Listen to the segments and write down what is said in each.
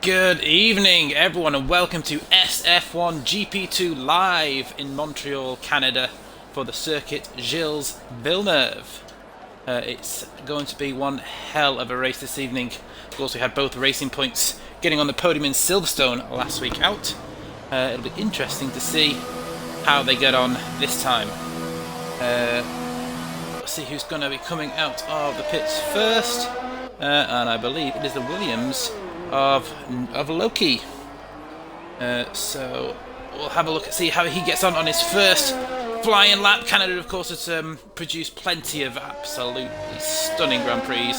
Good evening, everyone, and welcome to SF1 GP2 live in Montreal, Canada, for the circuit Gilles-Villeneuve. It's going to be one hell of a race this evening. Of course, we had both Racing Points getting on the podium in Silverstone last week out. It'll be interesting to see how they get on this time. Let's see who's going to be coming out of the pits first, and I believe it is the Williams of Loki. So we'll have a look and see how he gets on his first flying lap. Canada, of course, has produced plenty of absolutely stunning Grand Prix.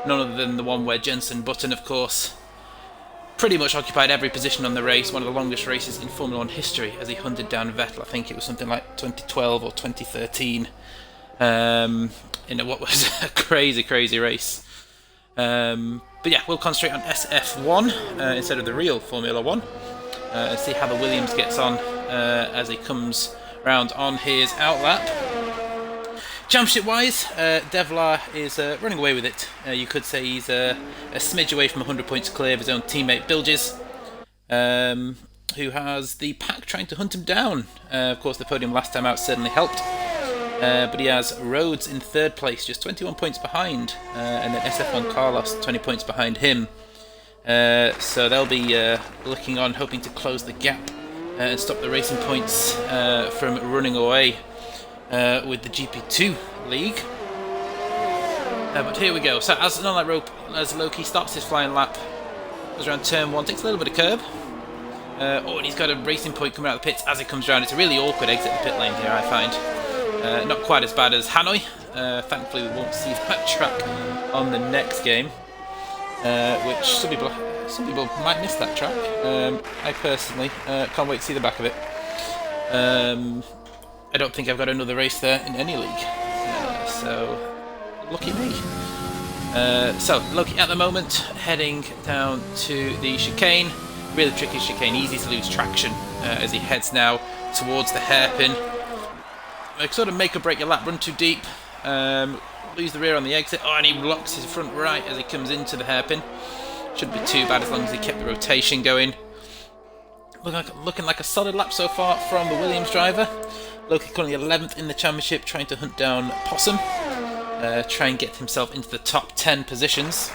None other than the one where Jenson Button, of course, pretty much occupied every position on the race. One of the longest races in Formula 1 history as he hunted down Vettel. I think it was something like 2012 or 2013. In what was a crazy race. But yeah, we'll concentrate on SF1 instead of the real Formula 1 and see how the Williams gets on as he comes round on his outlap. Championship-wise, Devlar is running away with it. You could say he's a smidge away from 100 points clear of his own teammate Bilges, who has the pack trying to hunt him down. Of course, the podium last time out certainly helped. But he has Rhodes in third place, just 21 points behind, and then SF1 Carlos 20 points behind him. So they'll be looking on, hoping to close the gap and stop the Racing Points from running away with the GP2 league. But here we go. So as Loki starts his flying lap, goes around turn 1, takes a little bit of curb. And he's got a Racing Point coming out of the pits as he comes around. It's a really awkward exit the pit lane here, I find. Not quite as bad as Hanoi. Thankfully, we won't see that track on the next game, which some people might miss that track. I personally can't wait to see the back of it. I don't think I've got another race there in any league, so lucky me. So Loki at the moment heading down to the chicane. Really tricky chicane, easy to lose traction as he heads now towards the hairpin. Sort of make or break your lap, run too deep, lose the rear on the exit. Oh, and he locks his front right as he comes into the hairpin. Shouldn't be too bad as long as he kept the rotation going. Looking like a solid lap so far from the Williams driver. Loki currently 11th in the championship, trying to hunt down Possum, try and get himself into the top 10 positions.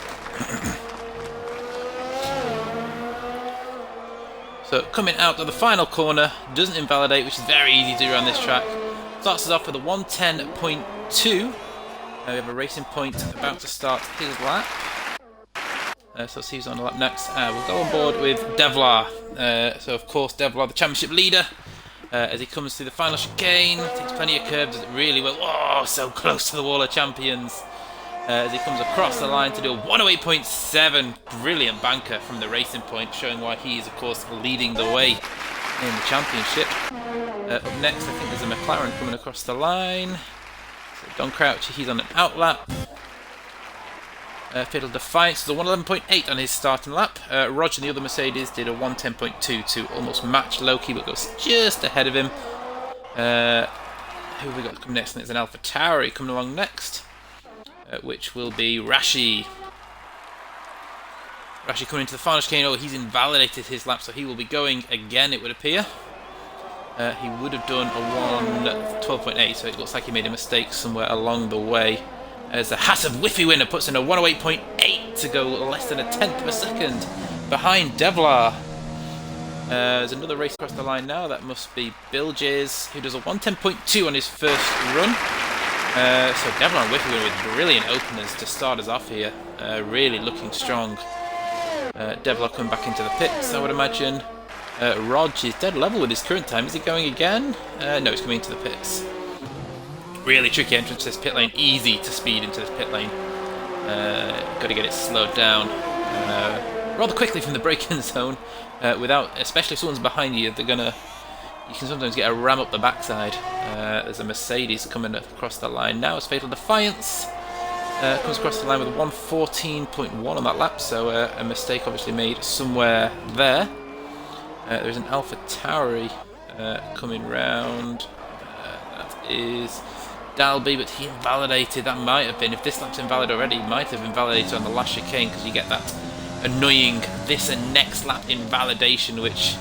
So coming out of the final corner, doesn't invalidate, which is very easy to do around this track. Starts us off with a 110.2. We have a Racing Point about to start his lap. So let's see who's on the lap next. We'll go on board with Devlar. So of course Devlar, the championship leader, as he comes through the final chicane, takes plenty of curbs, does it really well. Oh, so close to the wall of champions. As he comes across the line to do a 108.7. Brilliant banker from the Racing Point, showing why he is of course leading the way in the championship. Up next, I think there's a McLaren coming across the line. So Don Crouch, he's on an outlap. Fatal Defiance is a 111.8 on his starting lap. Roger, the other Mercedes, did a 110.2 to almost match Loki, but goes just ahead of him. Who have we got coming next? And there's an Alpha Tauri coming along next, which will be Rashi. Rashi coming into the final chicane. Oh, he's invalidated his lap, so he will be going again, it would appear. He would have done a 12.8, so it looks like he made a mistake somewhere along the way. As the Hat of Whiffy winner puts in a 108.8 to go less than a tenth of a second behind Devlar. There's another race across the line now. That must be Bilges, who does a 110.2 on his first run. So Devlar and Whiffy winner with brilliant openers to start us off here. Really looking strong. Devlar coming back into the pits, I would imagine. Rog is dead level with his current time. Is he going again? No, he's coming into the pits. Really tricky entrance to this pit lane. Easy to speed into this pit lane. Got to get it slowed down rather quickly from the braking zone. Without, especially if someone's behind you, you can sometimes get a ram up the backside. There's a Mercedes coming across the line now. It's Fatal Defiance. Comes across the line with 114.1 on that lap, so a mistake obviously made somewhere there. There's an Alpha Tauri coming round. That is Dalby, but he invalidated. That might have been, if this lap's invalid already, he might have invalidated on the last chicane, because you get that annoying this and next lap invalidation, which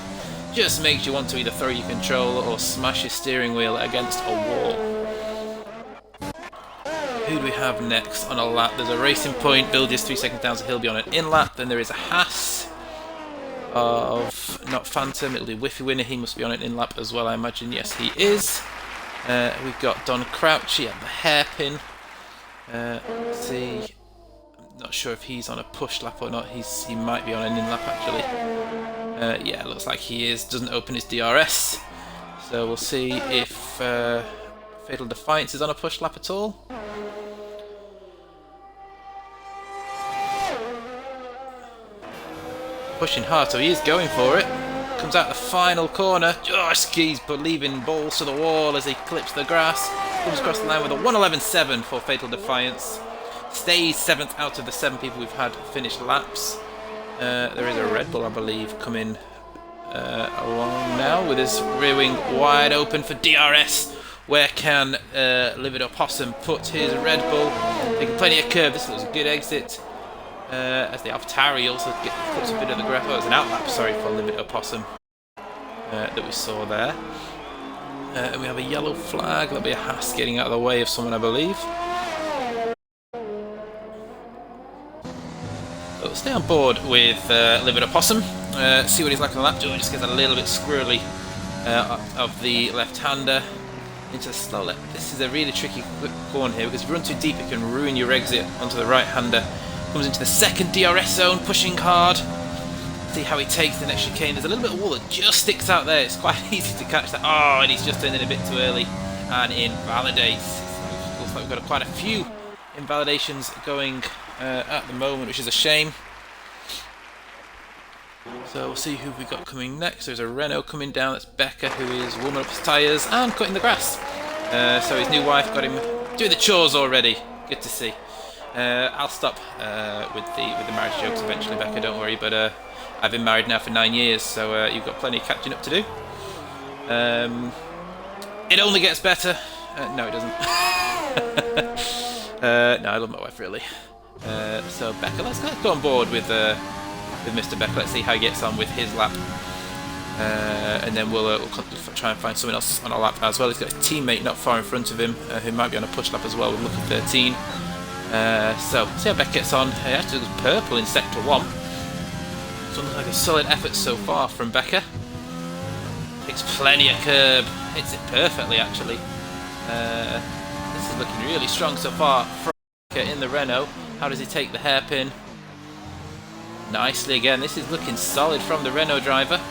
just makes you want to either throw your controller or smash your steering wheel against a wall. Who do we have next on a lap? There's a Racing Point. Bill is 3 seconds down, so he'll be on an in lap. Then there is a Haas of not Phantom. It'll be Whiffy Winner. He must be on an in lap as well, I imagine. Yes, he is. We've got Don Crouchy at the hairpin. Let's see. I'm not sure if he's on a push lap or not. He might be on an in lap actually. Yeah, looks like he is. Doesn't open his DRS. So we'll see if Fatal Defiance is on a push lap at all. Pushing hard, so he is going for it. Comes out the final corner. Oh, skis, but leaving balls to the wall as he clips the grass. Comes across the line with a 1:11.7 for Fatal Defiance. Stays 7th out of the 7 people we've had finish laps. There is a Red Bull, I believe, coming along now with his rear wing wide open for DRS. Where can Livid Opossum put his Red Bull? Taking plenty of curve. This looks a good exit. As the AlphaTauri also clips a bit of the grass. Oh, it's an outlap, sorry, for Livid Opossum that we saw there. And we have a yellow flag. That'll be a Haas getting out of the way of someone, I believe. So we'll stay on board with Livid Opossum. See what he's like on the lap. Oh, it just gets a little bit squirrely of the left-hander into the slow lap. This is a really tricky corner here because if you run too deep, it can ruin your exit onto the right-hander. Comes into the second DRS zone, pushing hard. See how he takes the next chicane. There's a little bit of wall that just sticks out there. It's quite easy to catch that. Oh, and he's just turned in a bit too early and invalidates. Looks like we've got quite a few invalidations going at the moment, which is a shame. So we'll see who we've got coming next. There's a Renault coming down. That's Becker, who is warming up his tyres and cutting the grass. So his new wife got him doing the chores already. Good to see. I'll stop with the marriage jokes eventually, Becca, don't worry, but I've been married now for 9 years, so you've got plenty of catching up to do. It only gets better. No, it doesn't. No, I love my wife, really. So Becca, let's go on board with Mr. Becker. Let's see how he gets on with his lap. And then we'll try and find someone else on our lap as well. He's got a teammate not far in front of him who might be on a push lap as well with Lucky 13. So, see how Beck gets on. He actually was purple in Sector 1. So looks like a solid effort so far from Becker. Takes plenty of curb. Hits it perfectly, actually. This is looking really strong so far from Becker in the Renault. How does he take the hairpin? Nicely again. This is looking solid from the Renault driver.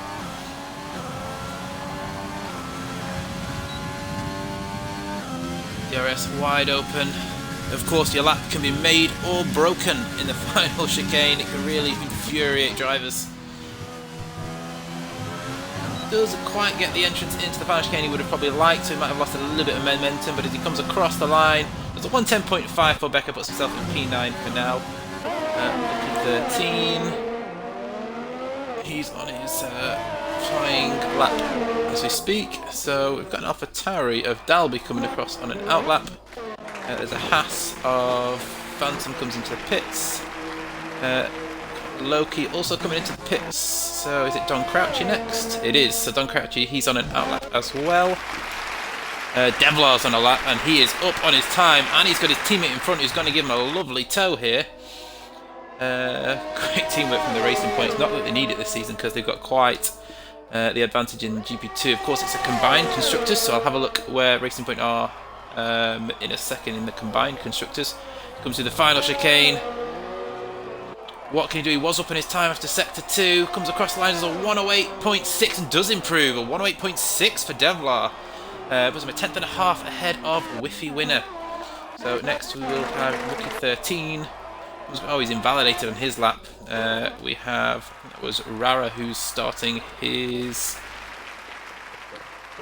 DRS wide open. Of course, your lap can be made or broken in the final chicane. It can really infuriate drivers. Doesn't quite get the entrance into the final chicane he would have probably liked, so he might have lost a little bit of momentum, but as he comes across the line, there's a 1:10.5 for Becker, puts himself in P9 for now. 13. He's on his flying lap as we speak. So we've got an AlphaTauri of Dalby coming across on an outlap. There's a Haas of Phantom comes into the pits. Loki also coming into the pits. So is it Don Crouchy next? It is. So Don Crouchy, he's on an outlap as well. Devlar's on a lap and he is up on his time, and he's got his teammate in front who's going to give him a lovely tow here. Great teamwork from the Racing Points. Not that they need it this season because they've got quite the advantage in GP2. Of course, it's a combined constructors, so I'll have a look where Racing Point are in a second in the combined constructors. Comes to the final chicane. What can he do? He was up on his time after Sector 2. Comes across the line as a 1:08.6 and does improve. A 1:08.6 for Devlar. Puts him a 10th and a half ahead of Whiffy Winner. So next we will have Rookie 13. Oh, he's invalidated on his lap. We have, that was Rara who's starting his...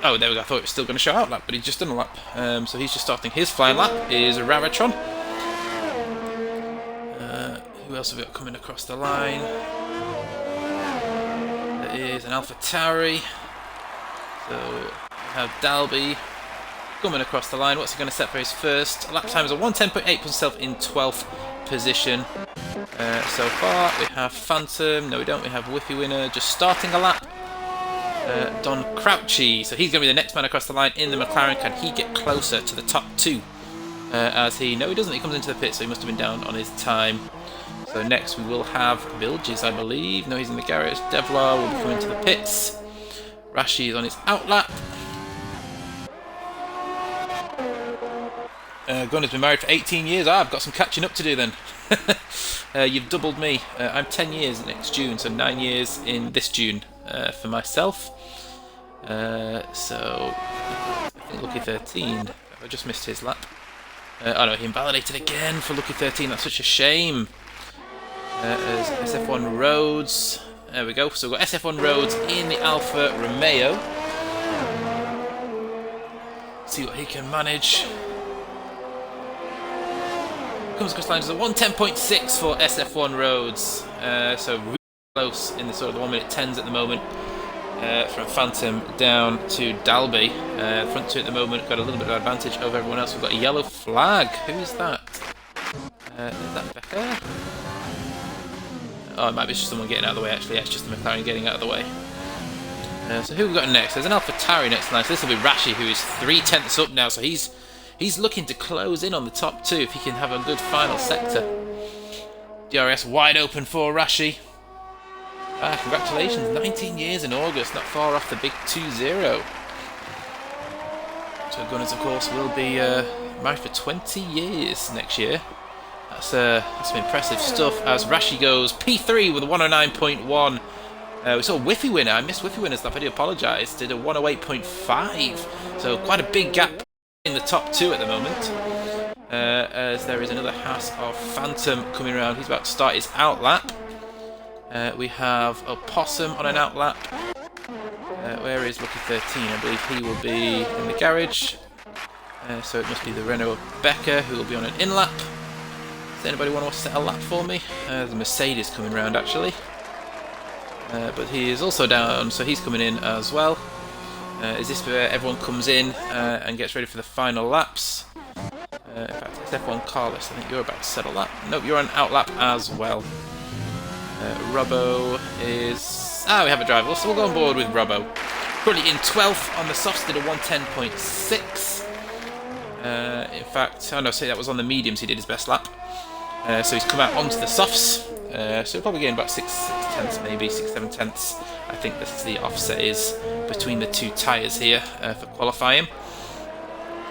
Oh, there we go. I thought it was still going to show out lap, but he's just done a lap. So he's just starting his flying lap. Is Raratron. Who else have we got coming across the line? There is an AlphaTauri. So we have Dalby coming across the line. What's he going to set for his first? Lap time is a 1:10.8, puts himself in 12th position. So far we have Phantom, no we don't, we have Whiffy Winner just starting a lap. Don Crouchy, so he's going to be the next man across the line in the McLaren. Can he get closer to the top two? No he doesn't, he comes into the pit, so he must have been down on his time. So next we will have Bilges, I believe. No, he's in the garage. Devlar will be coming to the pits. Rashi is on his outlap. Gunnar's been married for 18 years. I've got some catching up to do then. You've doubled me. I'm 10 years next June, so 9 years in this June for myself. So I think Lucky 13. I just missed his lap. Oh no, he invalidated again for Lucky 13. That's such a shame. As SF1 Rhodes. There we go. So we've got SF1 Rhodes in the Alfa Romeo. See what he can manage. Comes across the line as a 110.6 for SF1 Rhodes. So really close in the sort of the 1 minute 10s at the moment. From Phantom down to Dalby. Front two at the moment got a little bit of advantage over everyone else. We've got a yellow flag. Who is that? Is that Becker? Oh, it might be just someone getting out of the way actually. Yeah, it's just the McLaren getting out of the way. So who have we got next? There's an AlphaTauri next line. So this will be Rashi, who is 3/10 up now. So he's looking to close in on the top two if he can have a good final sector. DRS wide open for Rashi. Congratulations, 19 years in August, not far off the big 2-0. So Gunners, of course, will be married for 20 years next year. That's some impressive stuff as Rashi goes P3 with a 109.1. We saw Whiffy Winner. I missed Whiffy Winner's lap. I do apologise. Did a 108.5. So quite a big gap in the top two at the moment. As there is another Haas of Phantom coming around. He's about to start his outlap. We have a Possum on an outlap. Where is Lucky 13? I believe he will be in the garage. So it must be the Renault Becker who will be on an in-lap. Does anybody want to set a lap for me? The Mercedes coming round actually. But he is also down, so he's coming in as well. Is this where everyone comes in and gets ready for the final laps? In fact, it's F1 Carlos. I think you're about to set a lap. Nope, you're on outlap as well. Robbo is... we have a driver, so we'll go on board with Robbo. Currently in 12th on the softs, did a 110.6. In fact, oh no, say that was on the mediums, he did his best lap. So he's come out onto the softs, so he'll probably gain about 6 tenths, maybe 6-7 tenths. I think this is the offset is between the two tyres here for qualifying.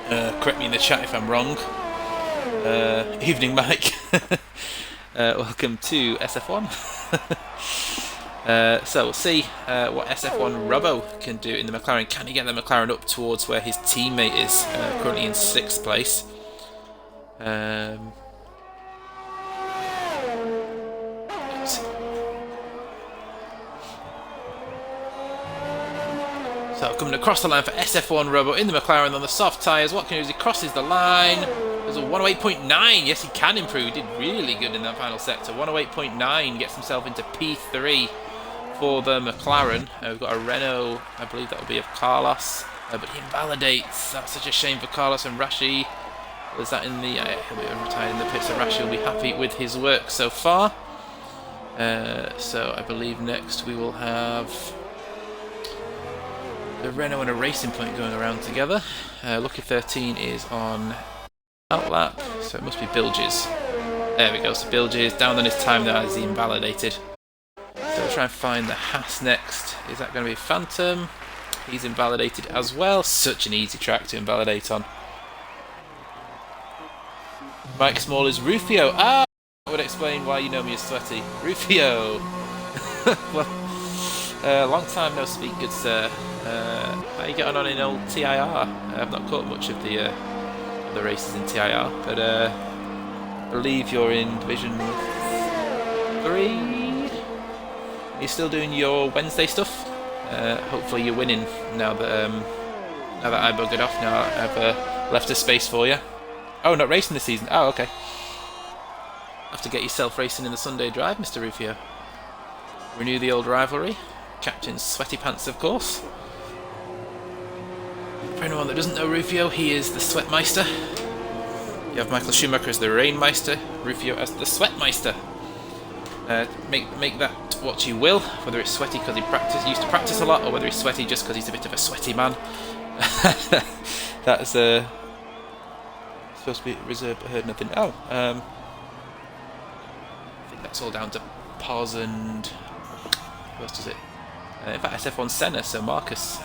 Correct me in the chat if I'm wrong. Evening, Mike. Welcome to SF1. So we'll see what SF1 Robbo can do in the McLaren. Can he get the McLaren up towards where his teammate is, currently in 6th place? So coming across the line for SF1 Robbo in the McLaren on the soft tyres. What can he do as he crosses the line? There's a 108.9. Yes, he can improve. He did really good in that final sector. 108.9 gets himself into P3 for the McLaren. We've got a Renault. I believe that will be of Carlos. But he invalidates. That's such a shame for Carlos and Rashi. Was that in the... he'll be retired in the pits, so Rashi will be happy with his work so far. So I believe next we will have the Renault and a Racing Point going around together. Lucky 13 is on outlap, so it must be Bilges. There we go, so Bilges down on his time now as he invalidated. So we'll try and find the Haas next. Is that going to be Phantom? He's invalidated as well. Such an easy track to invalidate on. Mike Small is Rufio. That would explain why you know me as Sweaty. Rufio! Well, long time no speak, good sir. How are you getting on in old TIR? I've not caught much of the races in TIR, but I believe you're in Division 3. Are you still doing your Wednesday stuff? Hopefully you're winning now that I buggered off. Now I've left a space for you. Oh, not racing this season. Oh, okay. Have to get yourself racing in the Sunday drive, Mr. Rufio. Renew the old rivalry. Captain Sweaty Pants, of course. For anyone that doesn't know Rufio, he is the Sweatmeister. You have Michael Schumacher as the Rainmeister, Rufio as the Sweatmeister. Make that what you will, whether it's sweaty because he used to practice a lot, or whether he's sweaty just because he's a bit of a sweaty man. That's supposed to be reserved, but heard nothing. Oh, I think that's all down to Pos and who else does it? In fact, SF1 Senna, so Marcus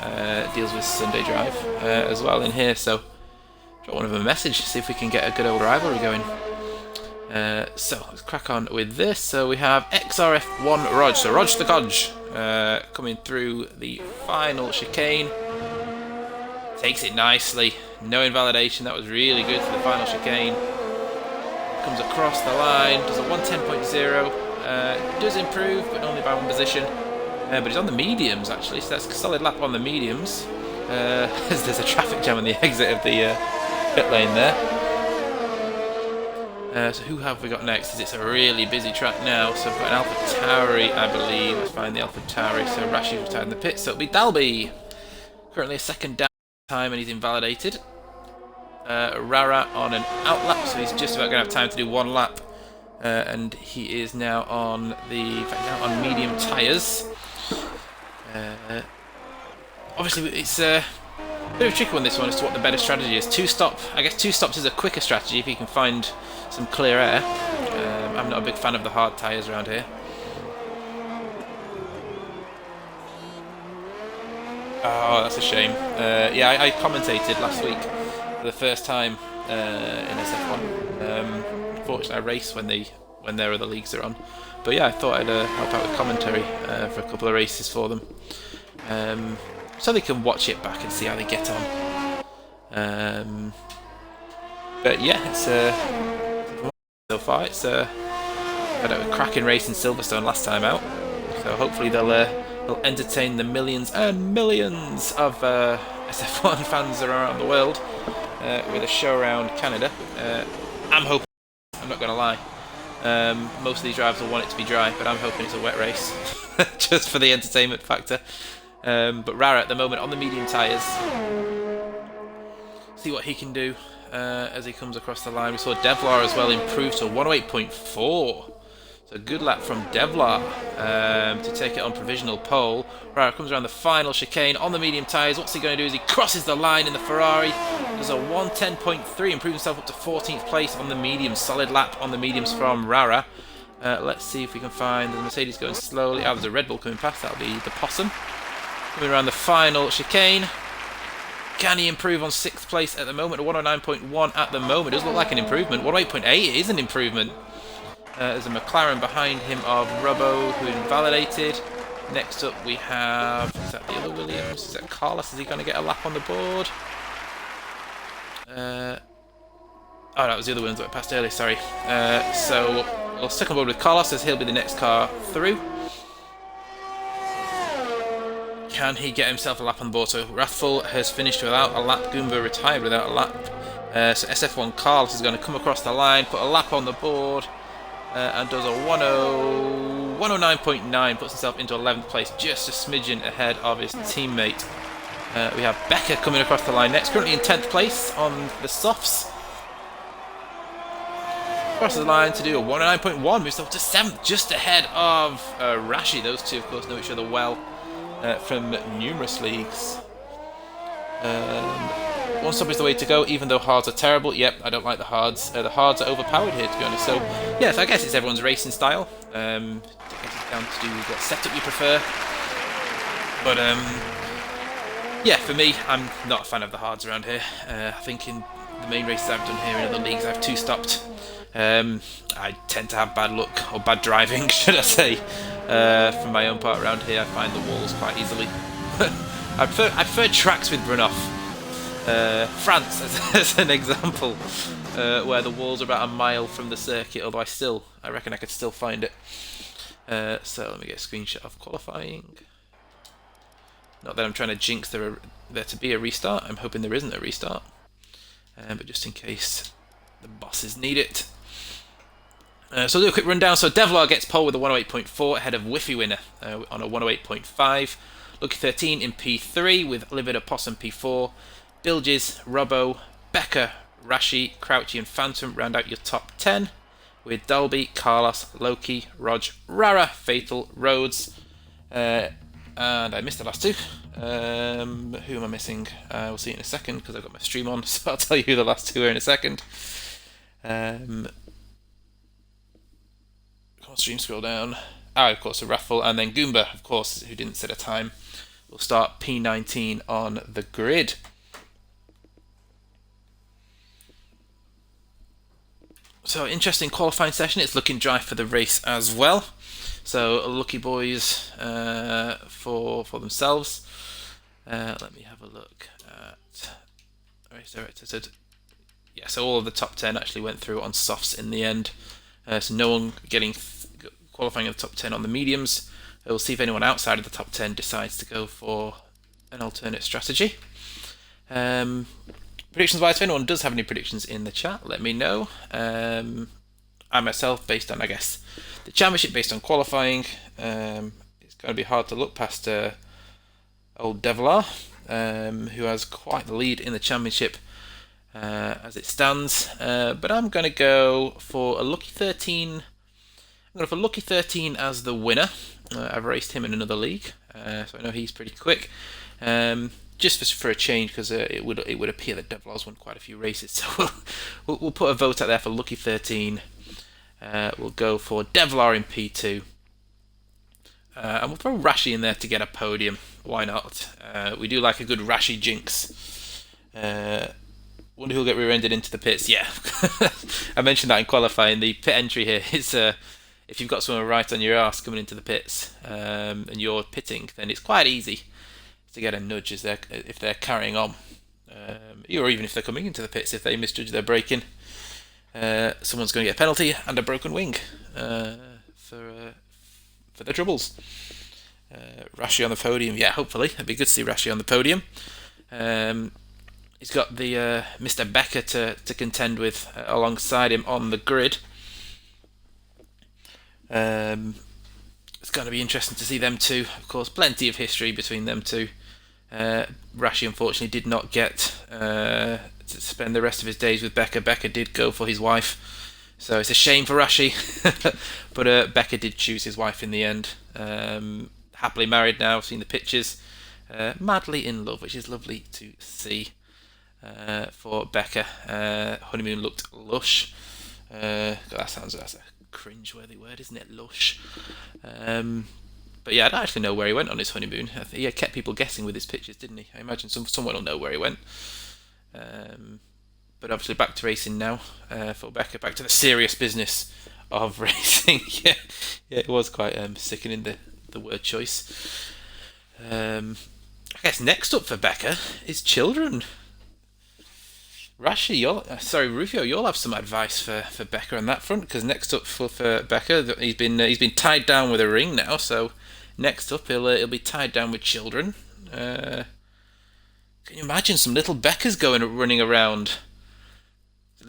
deals with Sunday Drive as well in here. So drop one of them a message, see if we can get a good old rivalry going. So let's crack on with this. So we have XRF1 Rog, so Rog the Codge, coming through the final chicane. Takes it nicely, no invalidation, that was really good for the final chicane. Comes across the line, does a 110.0, does improve, but only by one position. But he's on the mediums actually, so that's a solid lap on the mediums. There's a traffic jam on the exit of the pit lane there. So who have we got next? It's a really busy track now, so I've got an AlphaTauri, I believe. Let's find the AlphaTauri. So Rashi's retired in the pit, so it'll be Dalby. Currently a second down time and he's invalidated. Rara on an outlap, so he's just about going to have time to do one lap. And he is now on on medium tyres. Obviously, it's a bit of a tricky one, this one, as to what the better strategy is. I guess two stops is a quicker strategy if you can find some clear air. I'm not a big fan of the hard tyres around here. Oh, that's a shame. Yeah, I commentated last week for the first time in SF1. Unfortunately, I race when their other leagues are on. But yeah, I thought I'd help out with commentary for a couple of races for them, so they can watch it back and see how they get on. But yeah, it's so far it's had a cracking race in Silverstone last time out. So hopefully they'll entertain the millions and millions of SF1 fans around the world with a show around Canada. I'm hoping, I'm not going to lie, most of these drivers will want it to be dry, but I'm hoping it's a wet race, just for the entertainment factor. But Rara at the moment on the medium tyres. See what he can do as he comes across the line. We saw Devlar as well improve to 108.4. So a good lap from Devlar to take it on provisional pole. Rara comes around the final chicane on the medium tyres. What's he going to do as he crosses the line in the Ferrari? Does a 110.3, improves himself up to 14th place on the mediums. Solid lap on the mediums from Rara. Let's see if we can find the Mercedes going slowly. Oh, there's a Red Bull coming past. That'll be the Possum. Coming around the final chicane. Can he improve on 6th place at the moment? A 109.1 at the moment. Does look like an improvement. 108.8 is an improvement. There's a McLaren behind him of Rubbo, who invalidated. Next up we have... Is that the other Williams? Is that Carlos? Is he going to get a lap on the board? Oh, that was the other Williams that I passed earlier, sorry. So we'll stick on board with Carlos as he'll be the next car through. Can he get himself a lap on the board? So Rathful has finished without a lap. Goomba retired without a lap. So SF1 Carlos is going to come across the line, put a lap on the board. And does a 109.9, puts himself into 11th place, just a smidgen ahead of his teammate. We have Becker coming across the line next, currently in 10th place on the softs. Crosses the line to do a 109.1, moves up to 7th, just ahead of Rashi. Those two, of course, know each other well from numerous leagues. One stop is the way to go, even though hards are terrible. Yep, I don't like the hards. The hards are overpowered here, to be honest. So, yes, I guess it's everyone's racing style. I guess it's down to what setup you prefer. But, yeah, for me, I'm not a fan of the hards around here. I think in the main races I've done here in other leagues, I've two-stopped. I tend to have bad luck, or bad driving, should I say. From my own part around here, I find the walls quite easily. I prefer tracks with runoff. France as an example, where the walls are about a mile from the circuit, although I reckon I could still find it. So let me get a screenshot of qualifying. Not that I'm trying to jinx there to be a restart, I'm hoping there isn't a restart, but just in case the bosses need it. So I'll do a quick rundown. So Devlar gets pole with a 108.4 ahead of Whiffy Winner on a 108.5. Lucky 13 in P3 with Livid Opossum P4. Bilges, Robbo, Becker, Rashi, Crouchy and Phantom round out your top 10. with Dalby, Carlos, Loki, Rog, Rara, Fatal, Rhodes, and I missed the last two. Who am I missing? We'll see in a second because I've got my stream on, so I'll tell you who the last two are in a second. Come on, stream, scroll down. Of course, a Raffle, and then Goomba, of course, who didn't set a time. We'll start P19 on the grid. So, interesting qualifying session. It's looking dry for the race as well. So, lucky boys for themselves. Let me have a look at race director. Yeah, so all of the top 10 actually went through on softs in the end. So no one qualifying in the top 10 on the mediums. We'll see if anyone outside of the top 10 decides to go for an alternate strategy. Predictions wise, if anyone does have any predictions in the chat, let me know. I myself, based on, I guess, the championship, based on qualifying, it's going to be hard to look past old Devilar, who has quite the lead in the championship as it stands. But I'm going to go for a lucky 13. I'm going for lucky 13 as the winner. I've raced him in another league, so I know he's pretty quick. Just for a change, because it would appear that Devilar's won quite a few races, so we'll put a vote out there for lucky 13. We'll go for Devilar in P2. And we'll throw Rashi in there to get a podium. Why not? We do like a good Rashi jinx. Wonder who'll get rear-ended into the pits. Yeah, I mentioned that in qualifying. The pit entry here is if you've got someone right on your arse coming into the pits and you're pitting, then it's quite easy to get a nudge if they're carrying on. Or even if they're coming into the pits, if they misjudge their braking, someone's going to get a penalty and a broken wing for their troubles. Rashi on the podium, yeah, hopefully. It'd be good to see Rashi on the podium. He's got the Mr. Becker to contend with alongside him on the grid. It's going to be interesting to see them two. Of course, plenty of history between them two. Rashi unfortunately did not get to spend the rest of his days with Becker. Becker did go for his wife, so it's a shame for Rashi. But Becker did choose his wife in the end. Happily married now. I've seen the pictures. Madly in love, which is lovely to see for Becker. Honeymoon looked lush. That's a cringe-worthy word, isn't it? Lush. But yeah, I don't actually know where he went on his honeymoon. He kept people guessing with his pictures, didn't he? I imagine someone will know where he went. But obviously back to racing now for Becker. Back to the serious business of racing. yeah, it was quite sickening, the word choice. I guess next up for Becker is children. Rashi, Rufio, you'll have some advice for Becker on that front, because next up for Becker, he's been tied down with a ring now. So next up, he'll be tied down with children. Can you imagine some little Beckers running around?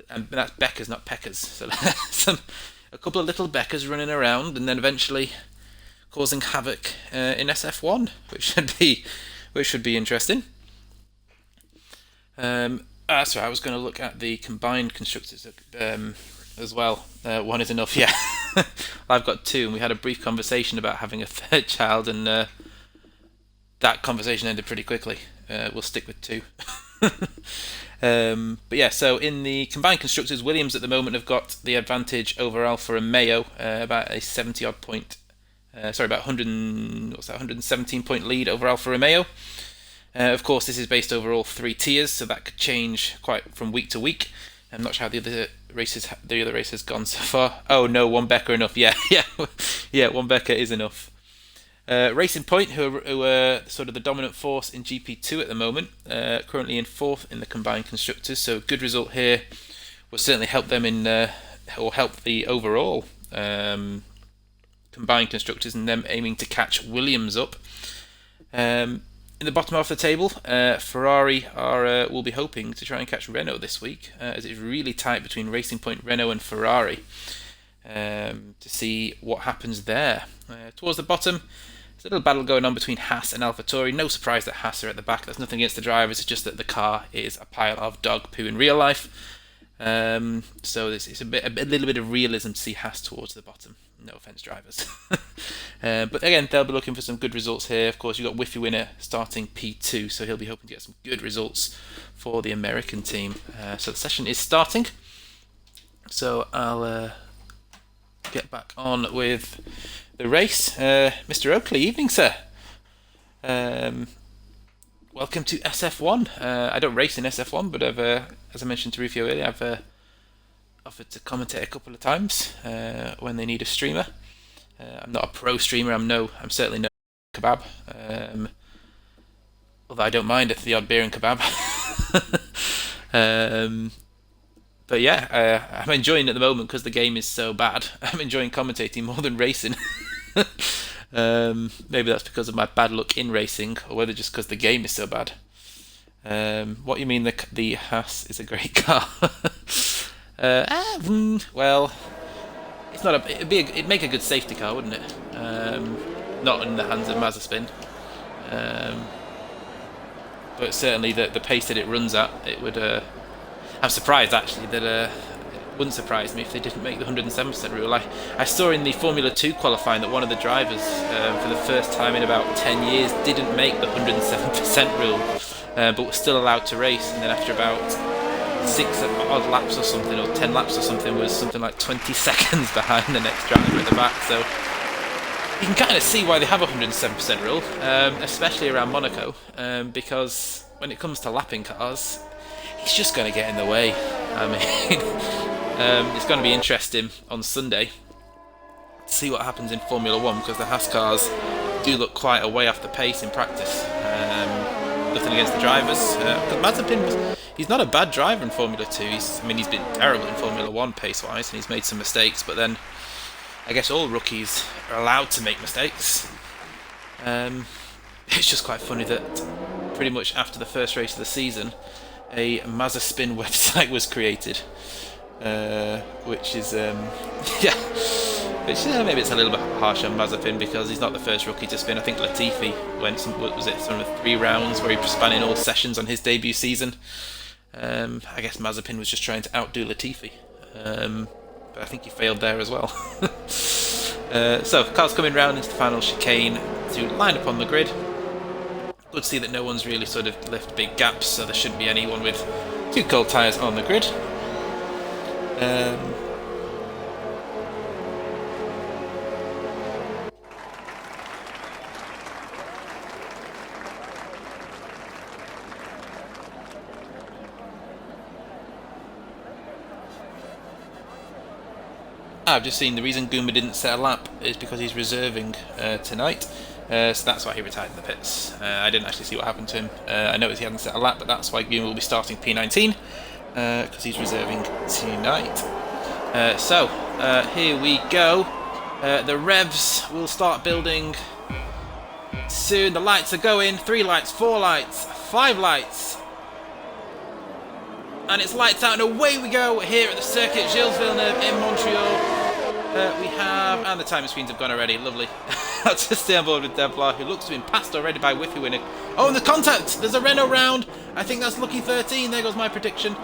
And that's Beckers, not Peckers. So a couple of little Beckers running around, and then eventually causing havoc in SF1, which should be interesting. Sorry, I was going to look at the combined constructors as well. One is enough, yeah. I've got two, and we had a brief conversation about having a third child, and that conversation ended pretty quickly. We'll stick with two. But yeah, so in the combined constructors, Williams at the moment have got the advantage over Alfa Romeo, about a 70-odd point. About 117 point lead over Alfa Romeo. Of course, this is based over all three tiers, so that could change quite from week to week. I'm not sure how the other race has gone so far. Oh no, one Becker enough. Yeah, one Becker is enough. Racing Point, who are sort of the dominant force in GP2 at the moment, currently in fourth in the combined constructors. So good result here will certainly help them or help the overall combined constructors, and them aiming to catch Williams up. In the bottom half of the table, Ferrari will be hoping to try and catch Renault this week, as it's really tight between Racing Point, Renault and Ferrari, to see what happens there. Towards the bottom, there's a little battle going on between Haas and AlphaTauri. No surprise that Haas are at the back. There's nothing against the drivers, it's just that the car is a pile of dog poo in real life. So it's a little bit of realism to see Haas towards the bottom. No offense, drivers. But again, they'll be looking for some good results here. Of course, you've got Whiffy Winner starting P2, so he'll be hoping to get some good results for the American team. So the session is starting. So I'll get back on with the race. Mr. Oakley, evening, sir. Welcome to SF1. I don't race in SF1, but I've, as I mentioned to Rufio earlier, I've offered to commentate a couple of times when they need a streamer. I'm not a pro streamer. I'm certainly no kebab. Although I don't mind if the odd beer and kebab. But yeah, I'm enjoying it at the moment because the game is so bad. I'm enjoying commentating more than racing. Maybe that's because of my bad luck in racing, or whether just because the game is so bad. What you mean the Haas is a great car? Well, it's not it'd make a good safety car, wouldn't it? Not in the hands of Mazepin. But certainly the pace that it runs at, it would. I'm surprised actually that it wouldn't surprise me if they didn't make the 107% rule. I saw in the Formula 2 qualifying that one of the drivers, for the first time in about 10 years, didn't make the 107% rule, but was still allowed to race. And then after about 6 odd laps or something, or 10 laps or something, was something like 20 seconds behind the next driver at the back. So you can kind of see why they have a 107% rule, especially around Monaco, because when it comes to lapping cars, he's just going to get in the way. I mean, it's going to be interesting on Sunday to see what happens in Formula 1, because the Haas cars do look quite a way off the pace in practice. Nothing against the drivers, because Mazepin he's not a bad driver in Formula 2. He's been terrible in Formula 1 pace-wise, and he's made some mistakes, but then I guess all rookies are allowed to make mistakes. It's just quite funny that pretty much after the first race of the season, a Mazepin website was created, which is maybe it's a little bit harsh on Mazepin because he's not the first rookie to spin. I think Latifi went some of 3 rounds where he was spanning all sessions on his debut season. I guess Mazepin was just trying to outdo Latifi, but I think he failed there as well. So cars coming round into the final chicane to line up on the grid. Good to see that no one's really sort of left big gaps, so there shouldn't be anyone with too cold tyres on the grid. I've just seen the reason Gooma didn't set a lap is because he's reserving tonight. So that's why he retired in the pits. I didn't actually see what happened to him. I noticed he hadn't set a lap, but that's why Gooma will be starting P19, because he's reserving tonight. So here we go. The revs will start building soon. The lights are going. 3 lights, 4 lights, 5 lights. And it's lights out and away we go here at the circuit, Gilles-Villeneuve in Montreal. We have, and the timing screens have gone already, lovely. I'll just stay on board with Devlar, who looks to have been passed already by Whiffy Winner. Oh, and the contact! There's a Renault round. I think that's lucky 13, there goes my prediction.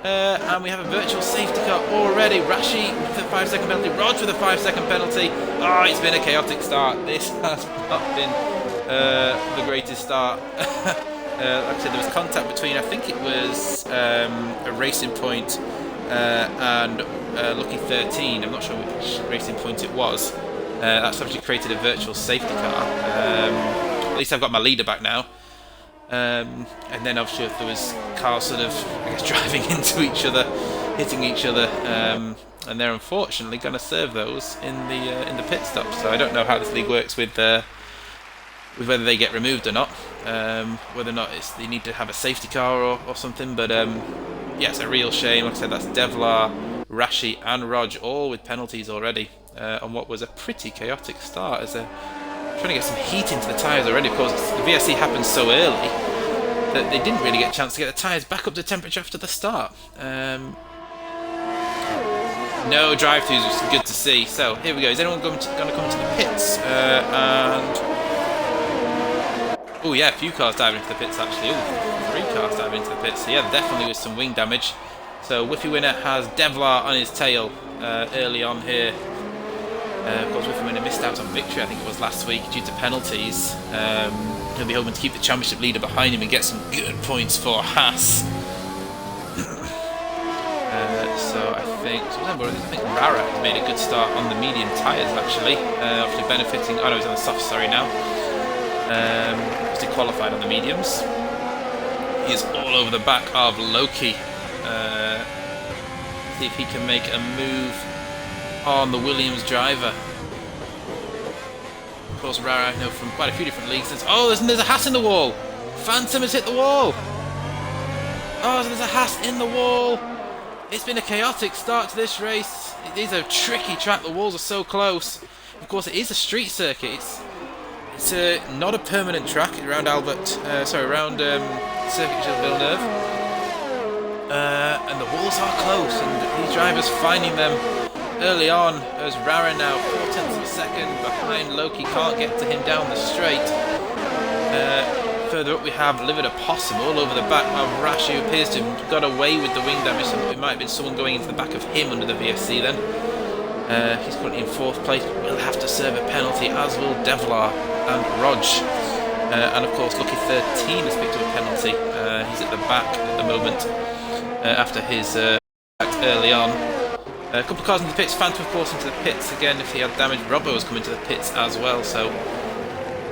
And we have a virtual safety car already. Rashi with a 5-second penalty, Rog with a 5-second penalty. Oh, it's been a chaotic start. This has not been the greatest start. Like I said, there was contact between, I think it was a Racing Point and Lucky 13. I'm not sure which Racing Point it was. That's obviously created a virtual safety car. At least I've got my leader back now. And then obviously there was cars sort of, I guess, driving into each other, hitting each other, and they're unfortunately going to serve those in the pit stop. So I don't know how this league works with whether they get removed or not, whether or not they need to have a safety car or something. But yeah, it's a real shame. Like I said, that's Devlar, Rashi and Rog all with penalties already on what was a pretty chaotic start, as they're trying to get some heat into the tyres already. Of course, the VSC happened so early that they didn't really get a chance to get the tyres back up to temperature after the start. No drive-throughs, which is good to see. So here we go. Is anyone going to come to the pits? Oh yeah, a few cars diving into the pits actually. Ooh, 3 cars diving into the pits. So yeah, definitely with some wing damage. So Whiffy Winner has Devlar on his tail early on here. Of course, Whiffy Winner missed out on victory, I think it was last week, due to penalties. He'll be hoping to keep the championship leader behind him and get some good points for Haas. So I think Rara has made a good start on the medium tyres actually, after benefiting. Oh no, he's on the soft, sorry now. He's qualified on the mediums. He is all over the back of Loki. See if he can make a move on the Williams driver. Of course, Rara, I know from quite a few different leagues. Oh, there's a Haas in the wall. Phantom has hit the wall. Oh, there's a Haas in the wall. It's been a chaotic start to this race. It is a tricky track. The walls are so close. Of course, it is a street circuit. It's not a permanent track around around Circuit Gilles-Villeneuve. And the walls are close, and these drivers finding them early on. As Rara now 4/10 of a second behind Loki, can't get to him down the straight. Further up we have Livid Opossum all over the back of Rashi, who appears to have got away with the wing damage. So it might have been someone going into the back of him under the VSC then. He's currently in 4th place, but will have to serve a penalty, as will Devlar and Rog. And of course Lucky 13 has picked up a penalty. He's at the back at the moment after his act early on. A couple of cars into the pits. Phantom of course into the pits again if he had damage. Robbo has come into the pits as well, so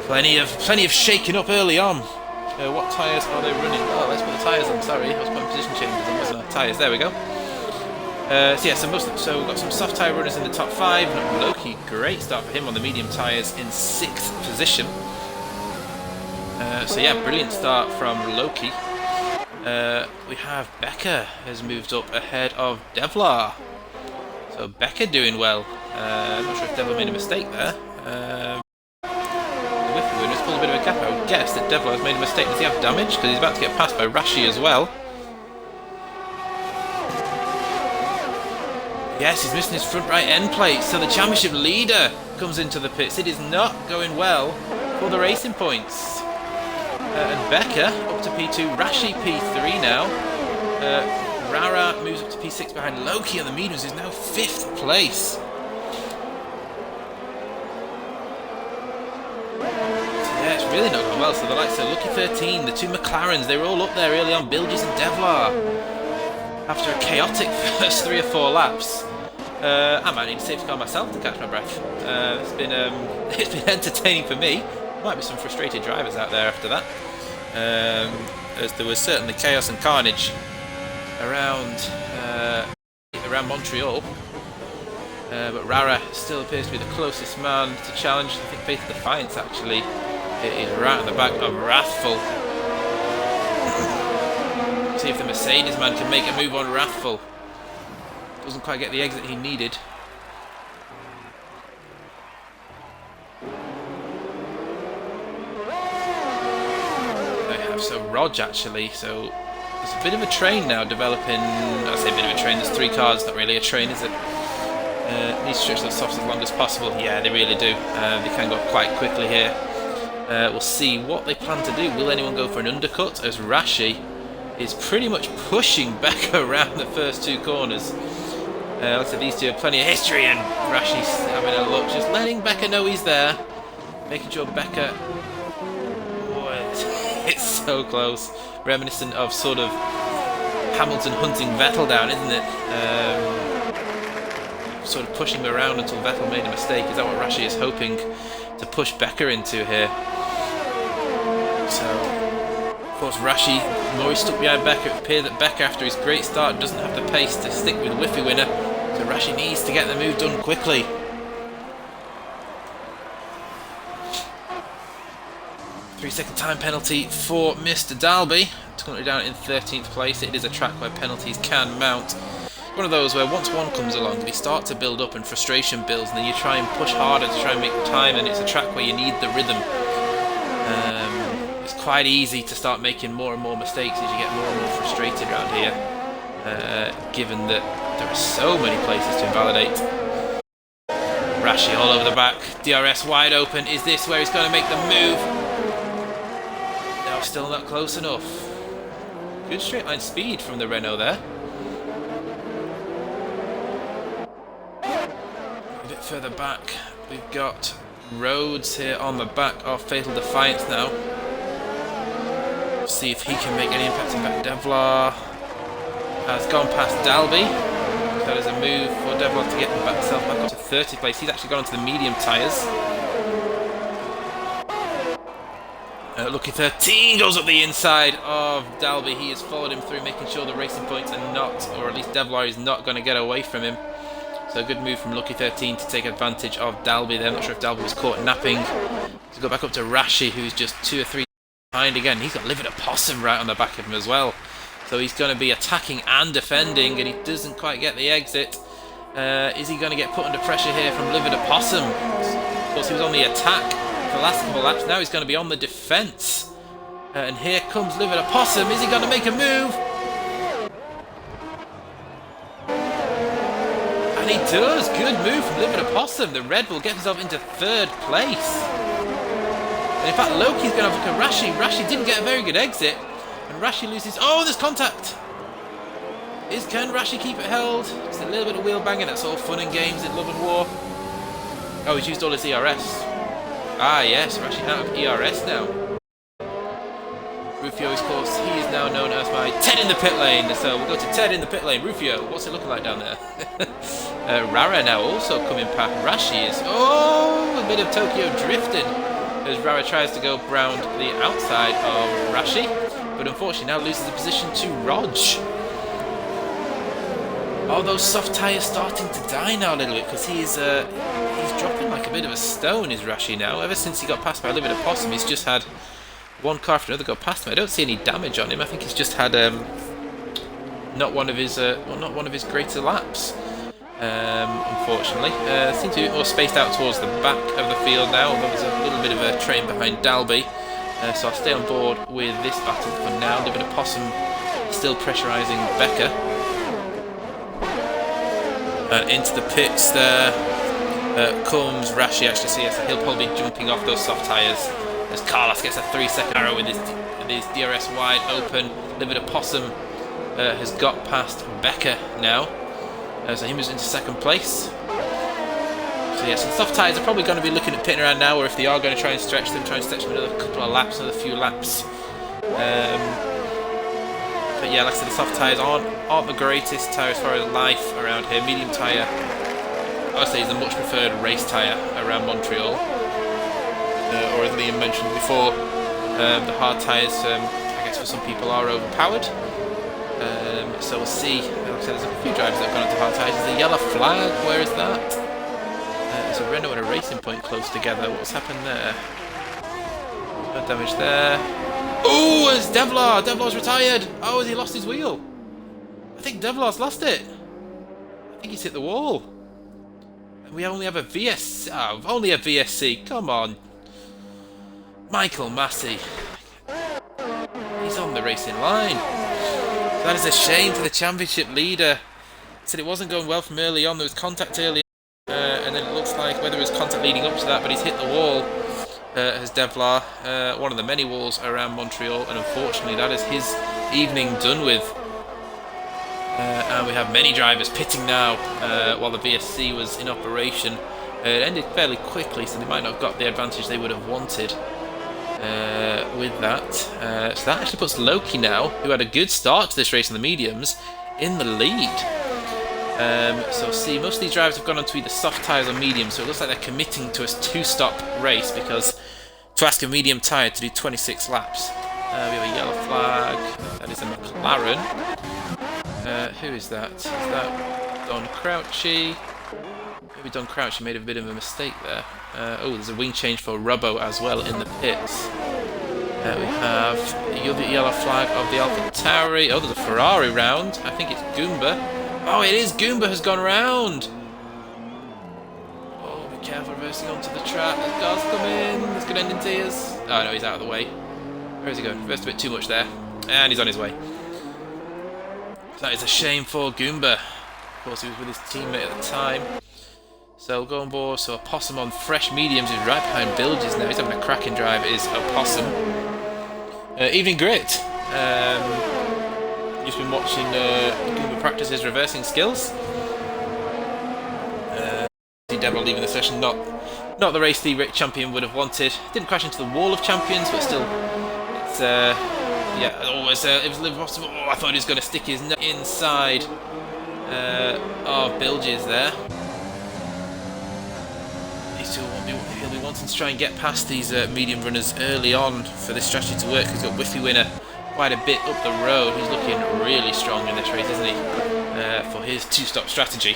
plenty of shaking up early on. What tyres are they running? Oh, let's put the tyres on, sorry, I was putting position changes on, wasn't I? Tyres, there we go. So we've got some soft tyre runners in the top 5. Loki, great start for him on the medium tyres in 6th position. So yeah, brilliant start from Loki. We have Becker has moved up ahead of Devlar. So Becker doing well. I'm not sure if Devlar made a mistake there. Whiffy Winner's pulled a bit of a gap. I would guess that Devlar has made a mistake. Does he have damage? Because he's about to get passed by Rashi as well. Yes, he's missing his front right end plate. So the championship leader comes into the pits. It is not going well for the racing points. And Becker up to P2, Rashi P3 now. Rara moves up to P6 behind Loki on the mediums, who's now 5th place. So yeah, it's really not going well. So the likes of Lucky 13, the 2 McLarens, they were all up there early on, Bilges and Devlar. After a chaotic first 3 or 4 laps. I might need a safety car myself to catch my breath. It's been entertaining for me. Might be some frustrated drivers out there after that, as there was certainly chaos and carnage around Montreal. But Rara still appears to be the closest man to challenge. I think Faith of Defiance actually is right on the back of Wrathful. See if the Mercedes man can make a move on Wrathful. Doesn't quite get the exit he needed. So Rog actually, so there's a bit of a train now developing. I say a bit of a train, there's 3 cars, not really a train, is it? Needs to stretch those softs as long as possible. Yeah, they really do. They can go quite quickly here. We'll see what they plan to do. Will anyone go for an undercut, as Rashi is pretty much pushing Becker around the first 2 corners. Like I said, these two have plenty of history, and Rashi's having a look, just letting Becker know he's there, making sure Becker... It's so close. Reminiscent of sort of Hamilton hunting Vettel down, isn't it? Sort of pushing him around until Vettel made a mistake. Is that what Rashi is hoping to push Becker into here? So, of course, Rashi, the more he's stuck behind Becker, it appears that Becker, after his great start, doesn't have the pace to stick with Whiffy Winner. So Rashi needs to get the move done quickly. Three-second time penalty for Mr. Dalby. It's currently down in 13th place. It is a track where penalties can mount. One of those where once one comes along, they start to build up and frustration builds, and then you try and push harder to try and make time, and it's a track where you need the rhythm. It's quite easy to start making more and more mistakes as you get more and more frustrated around here, given that there are so many places to invalidate. Rashi all over the back, DRS wide open. Is this where he's going to make the move? No, still not close enough. Good straight line speed from the Renault there. further back. We've got Rhodes here on the back of Fatal Defiance now. See if he can make any impact on that. Devlar has gone past Dalby. So there's a move for Devlar to get himself back up to 30th place. He's actually gone onto the medium tyres. Lucky 13 goes up the inside of Dalby. He has followed him through, making sure the racing points are not, or at least Devlar is not going to get away from him. So a good move from Lucky 13 to take advantage of Dalby there. I'm not sure if Dalby was caught napping. He's got back up to Rashi, who's just 2 or 3 behind again. He's got Livid Opossum right on the back of him as well. So he's going to be attacking and defending, and he doesn't quite get the exit. Is he going to get put under pressure here from Livid Opossum? Of course, he was on the attack for the last couple of laps. Now he's going to be on the defence. And here comes Livid Opossum. Is he going to make a move? And he does. Good move from Livid Opossum. The Red Bull gets himself into 3rd place. And in fact, Loki's going to have a look at Rashi. Rashi didn't get a very good exit. And Rashi loses... Oh, there's contact! Can Rashi keep it held? Just a little bit of wheel banging. That's all fun and games in Love and War. Oh, he's used all his ERS. Ah, yes. Rashi out of ERS now. Rufio, of course, he is now known as my Ted in the pit lane. So we'll go to Ted in the pit lane. Rufio, what's it looking like down there? Rara now also coming past. Rashi is... Oh, a bit of Tokyo drifted as Rara tries to go round the outside of Rashi. But unfortunately now loses the position to Rog. Oh, those soft tyres starting to die now a little bit, because he's dropping like a bit of a stone, is Rashi now. Ever since he got passed by Livid Opossum, he's just had one car after another go past him. I don't see any damage on him. I think he's just had not one of his greater laps. Unfortunately, seems to be more spaced out towards the back of the field now, although there's a little bit of a train behind Dalby. So I'll stay on board with this battle for now. Livid Opossum still pressurising Becker. And into the pits there comes Rashi. Actually, so yes, he'll probably be jumping off those soft tyres as Carlos gets a 3-second arrow with his DRS wide open. Livid Opossum has got past Becker now. So he moves into 2nd place. So yes, the soft tyres are probably going to be looking at pitting around now, or if they are going to try and stretch them another couple of laps, another few laps. But yeah, like I said, the soft tyres aren't the greatest tyre as far as life around here. Medium tyre, I would say, is the much preferred race tyre around Montreal. Or as Liam mentioned before, the hard tyres, I guess for some people, are overpowered. So we'll see. Like I said, there's a few drivers that have gone into hard tyres. There's a yellow flag. Where is that? There's a Renault and a Racing Point close together. What's happened there? No damage there. Oh, it's Devlar! Devlar's retired! Oh, has he lost his wheel? I think Devlar's lost it. I think he's hit the wall. And we only have a VSC. Oh, only a VSC. Come on. Michael Massey. He's on the racing line. That is a shame for the championship leader. Said it wasn't going well from early on. There was contact early and then it looks like whether it was contact leading up to that, but he's hit the wall. Has Devlar, one of the many walls around Montreal, and unfortunately that is his evening done with. And we have many drivers pitting now while the VSC was in operation. It ended fairly quickly, so they might not have got the advantage they would have wanted with that. So that actually puts Loki now, who had a good start to this race in the mediums, in the lead. So see, most of these drivers have gone on to either soft tyres or medium, so it looks like they're committing to a 2-stop race, because to ask a medium tyre to do 26 laps. We have a yellow flag. That is a McLaren. Who is that? Is that Don Crouchy? Maybe Don Crouchy made a bit of a mistake there. Oh, there's a wing change for Rubbo as well in the pits. We have the yellow flag of the AlphaTauri. Oh, there's a Ferrari round. I think it's Goomba. Oh, it is! Goomba has gone round! Oh, be careful reversing onto the track. The cars come in. This could end in tears. Oh, no, he's out of the way. Where is he going? Reversed a bit too much there. And he's on his way. That is a shame for Goomba. Of course, he was with his teammate at the time. So we'll go on board. So Opossum on fresh mediums is right behind Bilges now. He's having a cracking drive. Is Opossum. Evening Grit. Just been watching Goomba practice his reversing skills. Deborah leaving the session. Not the race the champion would have wanted. Didn't crash into the wall of champions, but still, it's yeah, always it was impossible. Oh, I thought he was going to stick his nose inside of Bilges there. He'll be wanting to try and get past these medium runners early on for this strategy to work. He's got Whiffy Winner quite a bit up the road. He's looking really strong in this race, isn't he? For his two-stop strategy.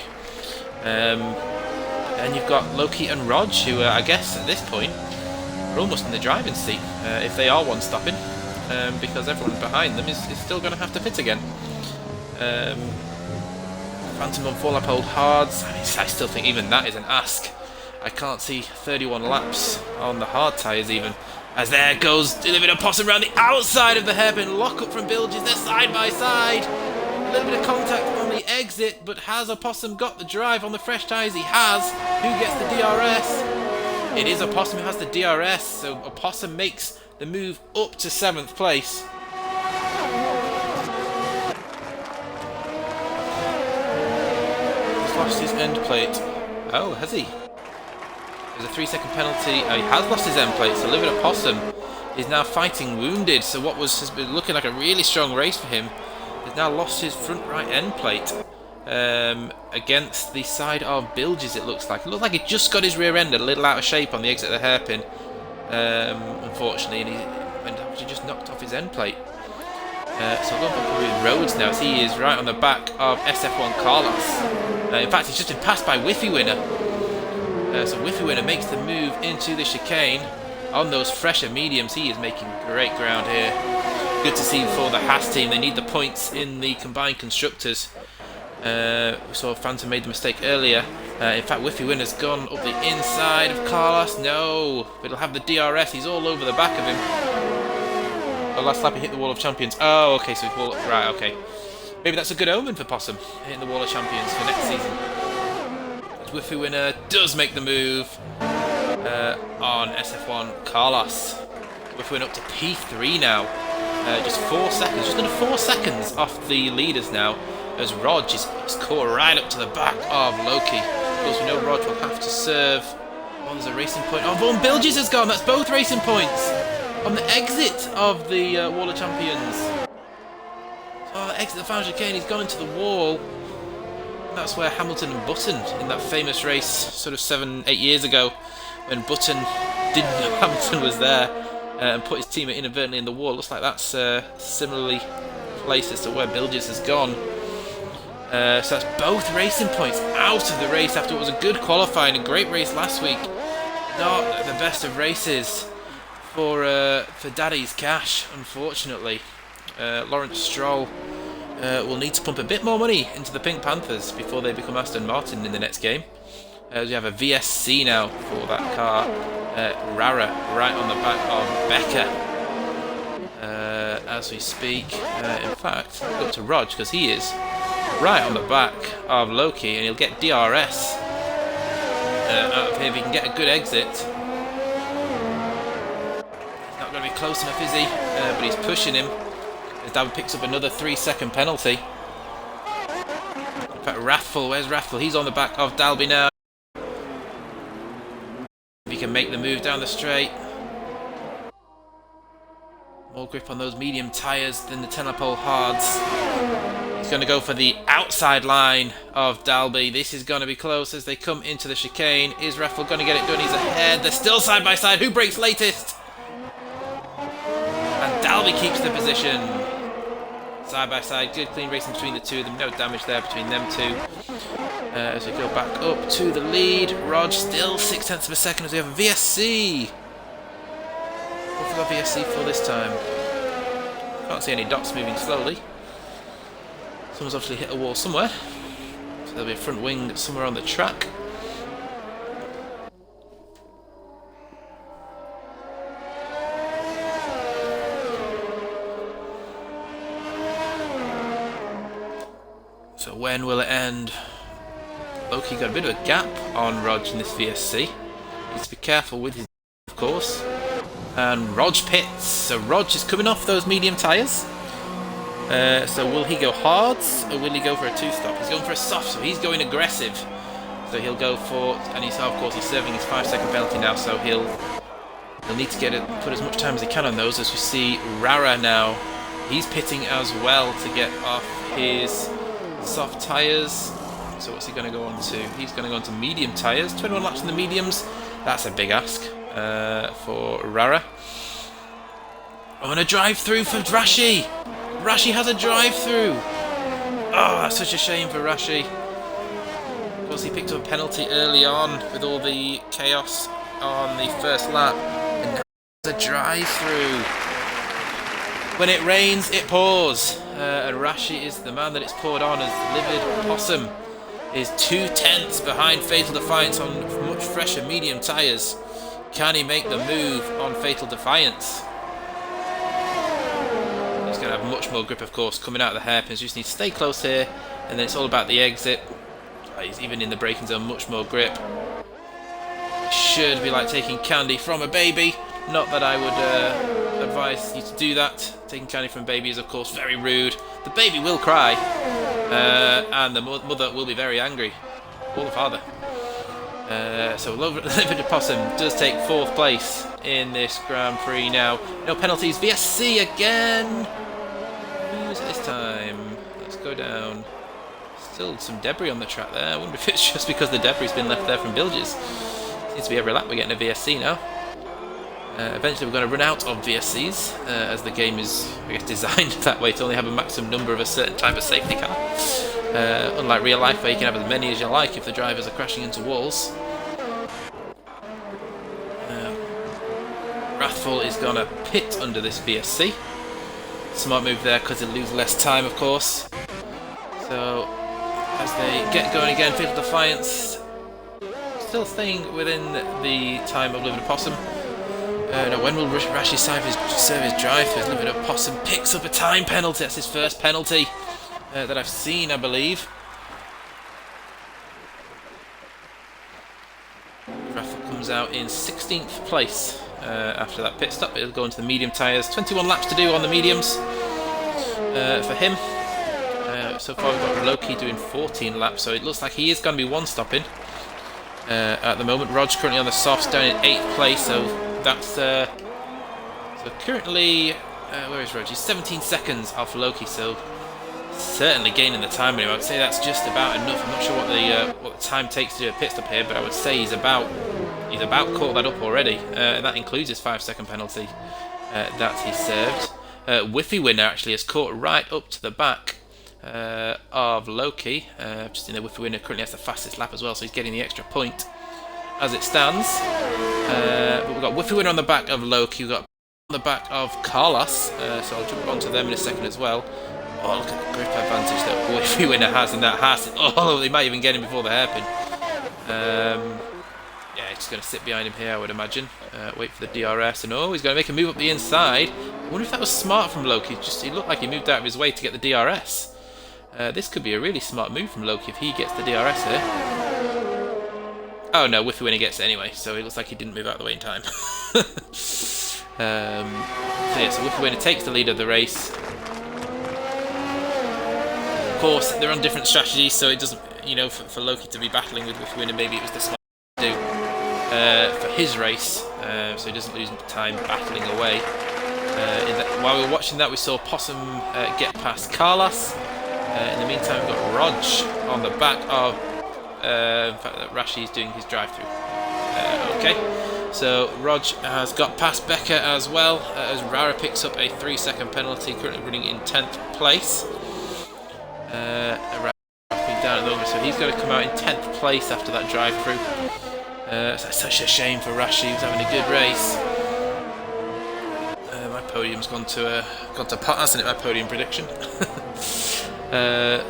And you've got Loki and Rog, who I guess at this point are almost in the driving seat if they are one-stopping, because everyone behind them is still going to have to pit again. Phantom on full uphold hards. I still think even that is an ask. I can't see 31 laps on the hard tyres even. As there goes Delivered Opossum around the outside of the hairpin. Lock up from Bilges. They're side by side. A little bit of contact on the exit, but has Opossum got the drive on the fresh tyres? He has. Who gets the DRS? It is Opossum who has the DRS, so Opossum makes the move up to 7th place. He's lost his end plate. Oh, has he? There's a 3-second penalty. Oh, he has lost his end plate, so Delivered Opossum is now fighting wounded. So what has been looking like a really strong race for him has now lost his front right end plate against the side of Bilges, it looks like. It looks like he just got his rear end a little out of shape on the exit of the hairpin, unfortunately, and he just knocked off his end plate. So I'm going for with Rhodes now, as he is right on the back of SF1 Carlos. In fact, he's just been passed by Whiffy Winner. So Whiffy Winner makes the move into the chicane on those fresher mediums. He is making great ground here. Good to see for the Haas team. They need the points in the combined constructors. We saw Phantom made the mistake earlier. In fact, Whiffy Winner's gone up the inside of Carlos. No, but he'll have the DRS. He's all over the back of him. The last lap he hit the wall of champions. Oh, okay, so he's right, okay. Maybe that's a good omen for Possum, hitting the wall of champions for next season. Whiffy Winner does make the move on SF1 Carlos. Whiffy Winner up to P3 now. Just 4 seconds, just under 4 seconds off the leaders now, as Rog is caught right up to the back of Loki. Of course, we know Rog will have to serve. Oh, there's a racing point. Oh, Vaughan Bilges has gone. That's both racing points on the exit of the Wall of Champions. Oh, exit the final chicane. He's gone into the wall. That's where Hamilton and Button, in that famous race sort of 7-8 years ago, when Button didn't know Hamilton was there and put his teammate inadvertently in the wall. Looks like that's similarly placed as to where Bilges has gone. So that's both racing points out of the race after it was a good qualifying, a great race last week. Not the best of races for Daddy's Cash, unfortunately. Lawrence Stroll will need to pump a bit more money into the Pink Panthers before they become Aston Martin in the next game. We have a VSC now for that car. Rara right on the back of Becker as we speak. In fact, we'll go to Rog because he is right on the back of Loki, and he'll get DRS out of here if he can get a good exit. He's not going to be close enough, is he? But he's pushing him. As David picks up another 3-second penalty. In fact, Wrathful, where's Wrathful? He's on the back of Dalby now. If he can make the move down the straight. More grip on those medium tyres than the 10-pole hards. He's going to go for the outside line of Dalby. This is going to be close as they come into the chicane. Is Wrathful going to get it done? He's ahead. They're still side by side. Who breaks latest? And Dalby keeps the position. Side by side, good clean racing between the two of them, no damage there between them two. As we go back up to the lead, Rog still 0.6 of a second as we have a VSC. What have we got VSC for this time? Can't see any dots moving slowly. Someone's obviously hit a wall somewhere. So there'll be a front wing somewhere on the track. So when will it end? Loki got a bit of a gap on Rog in this VSC. Needs to be careful with his, of course. And Rog pits. So Rog is coming off those medium tyres. So will he go hards or will he go for a 2-stop? He's going for a soft, so he's going aggressive. So he'll go for, and he's of course he's serving his 5-second penalty now, so he'll need to put as much time as he can on those. As we see Rara now, he's pitting as well to get off his soft tyres. So what's he going to go on to? He's going to go on to medium tyres. 21 laps in the mediums. That's a big ask for Rara. Oh, and a drive-through for Rashi. Rashi has a drive-through. Oh, that's such a shame for Rashi. Of course, he picked up a penalty early on with all the chaos on the first lap. And now there's a drive-through. When it rains, it pours. And Rashi is the man that it's poured on, as Livid Possum is 2/10 behind Fatal Defiance on much fresher medium tyres. Can he make the move on Fatal Defiance? He's going to have much more grip, of course, coming out of the hairpins. You just need to stay close here, and then it's all about the exit. He's even in the braking zone, much more grip. It should be like taking candy from a baby. Not that I would advise you to do that. Taking candy from a baby is, of course, very rude. The baby will cry, and the mother will be very angry, or the father. So Livid Possum does take 4th place in this Grand Prix now. No penalties. VSC again. Who's it this time? Let's go down. Still some debris on the track there. I wonder if it's just because the debris has been left there from bilges. Seems to be every lap we're getting a VSC now. Eventually we're going to run out of VSCs, as the game is, I guess, designed that way to only have a maximum number of a certain type of safety car. Unlike real life, where you can have as many as you like if the drivers are crashing into walls. Wrathful is going to pit under this VSC. Smart move there because he'll lose less time, of course. So, as they get going again, Fatal Defiance still staying within the time of Livid Possum. Now, when will Rashi serve his drive-through? Livid Possum picks up a time penalty. That's his first penalty that I've seen, I believe. Wrathful comes out in 16th place after that pit stop. It'll go into the medium tyres. 21 laps to do on the mediums for him. So far we've got Loki doing 14 laps, so it looks like he is going to be one-stopping at the moment. Rod's currently on the softs, down in 8th place, so that's so currently where is Rog? He's 17 seconds off Loki, so certainly gaining the time anyway. I would say that's just about enough. I'm not sure what the time takes to do a pit stop here, but I would say he's about caught that up already. And that includes his 5-second penalty that he served. Whiffy Winner actually has caught right up to the back of Loki. Just in the Whiffy Winner currently has the fastest lap as well, so he's getting the extra point as it stands. But we've got Whiffy Winner on the back of Loki. We've got on the back of Carlos, so I'll jump onto them in a second as well. Oh, look at the grip advantage that Whiffy Winner has in that Haas. Oh, they might even get him before the hairpin. Yeah, just going to sit behind him here, I would imagine. Wait for the DRS, and oh, he's going to make a move up the inside. I wonder if that was smart from Loki. He looked like he moved out of his way to get the DRS. This could be a really smart move from Loki if he gets the DRS here. Oh no, Whiffy Winner gets it anyway, so it looks like he didn't move out of the way in time. So yeah, so Whiffy Winner takes the lead of the race. Of course, they're on different strategies, so it doesn't, for Loki to be battling with Whiffy Winner, maybe it was the smart thing to do for his race, so he doesn't lose time battling away. While we were watching that, we saw Possum get past Carlos. In the meantime, we've got Rog on the back of in fact, that Rashi is doing his drive-through. Okay, so Rog has got past Becker as well, as Rara picks up a 3-second penalty, currently running in 10th place. Rara down at the moment, so he's going to come out in 10th place after that drive-through. So it's such a shame for Rashi, he was having a good race. My podium's gone to pot, hasn't it, my podium prediction?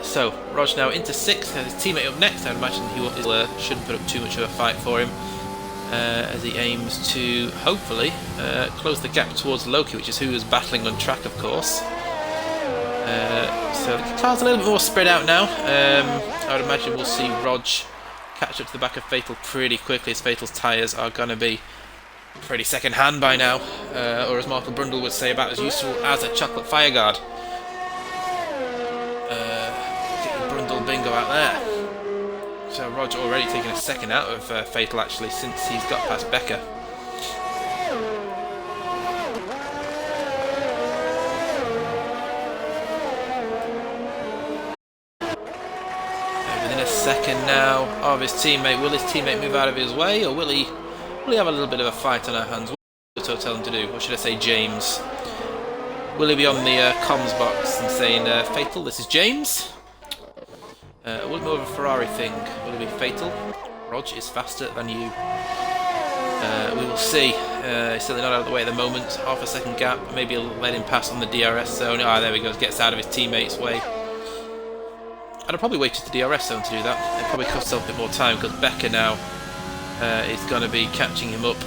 So Rog now into 6th, and his teammate up next. I'd imagine he shouldn't put up too much of a fight for him, as he aims to hopefully close the gap towards Loki, which is who is battling on track, of course. So the car's a little bit more spread out now. I would imagine we'll see Rog catch up to the back of Fatal pretty quickly, as Fatal's tyres are going to be pretty second hand by now, or as Michael Brundle would say, about as useful as a chocolate fireguard. Get your Brundle bingo out there. So Roger already taking a second out of Fatal actually since he's got past Becker. Within a second now of his teammate. Will his teammate move out of his way, or will he have a little bit of a fight on our hands? What does Toto tell him to do? Or should I say James? Will he be on the comms box and saying, Fatal, this is James? Will it be more of a Ferrari thing? Will it be Fatal? Rog is faster than you. We will see. He's certainly not out of the way at the moment. Half a second gap. Maybe he'll let him pass on the DRS zone. Ah, there he goes. Gets out of his teammate's way. I'd have probably waited the DRS zone to do that. It probably costs a bit more time because Becker now is going to be catching him up.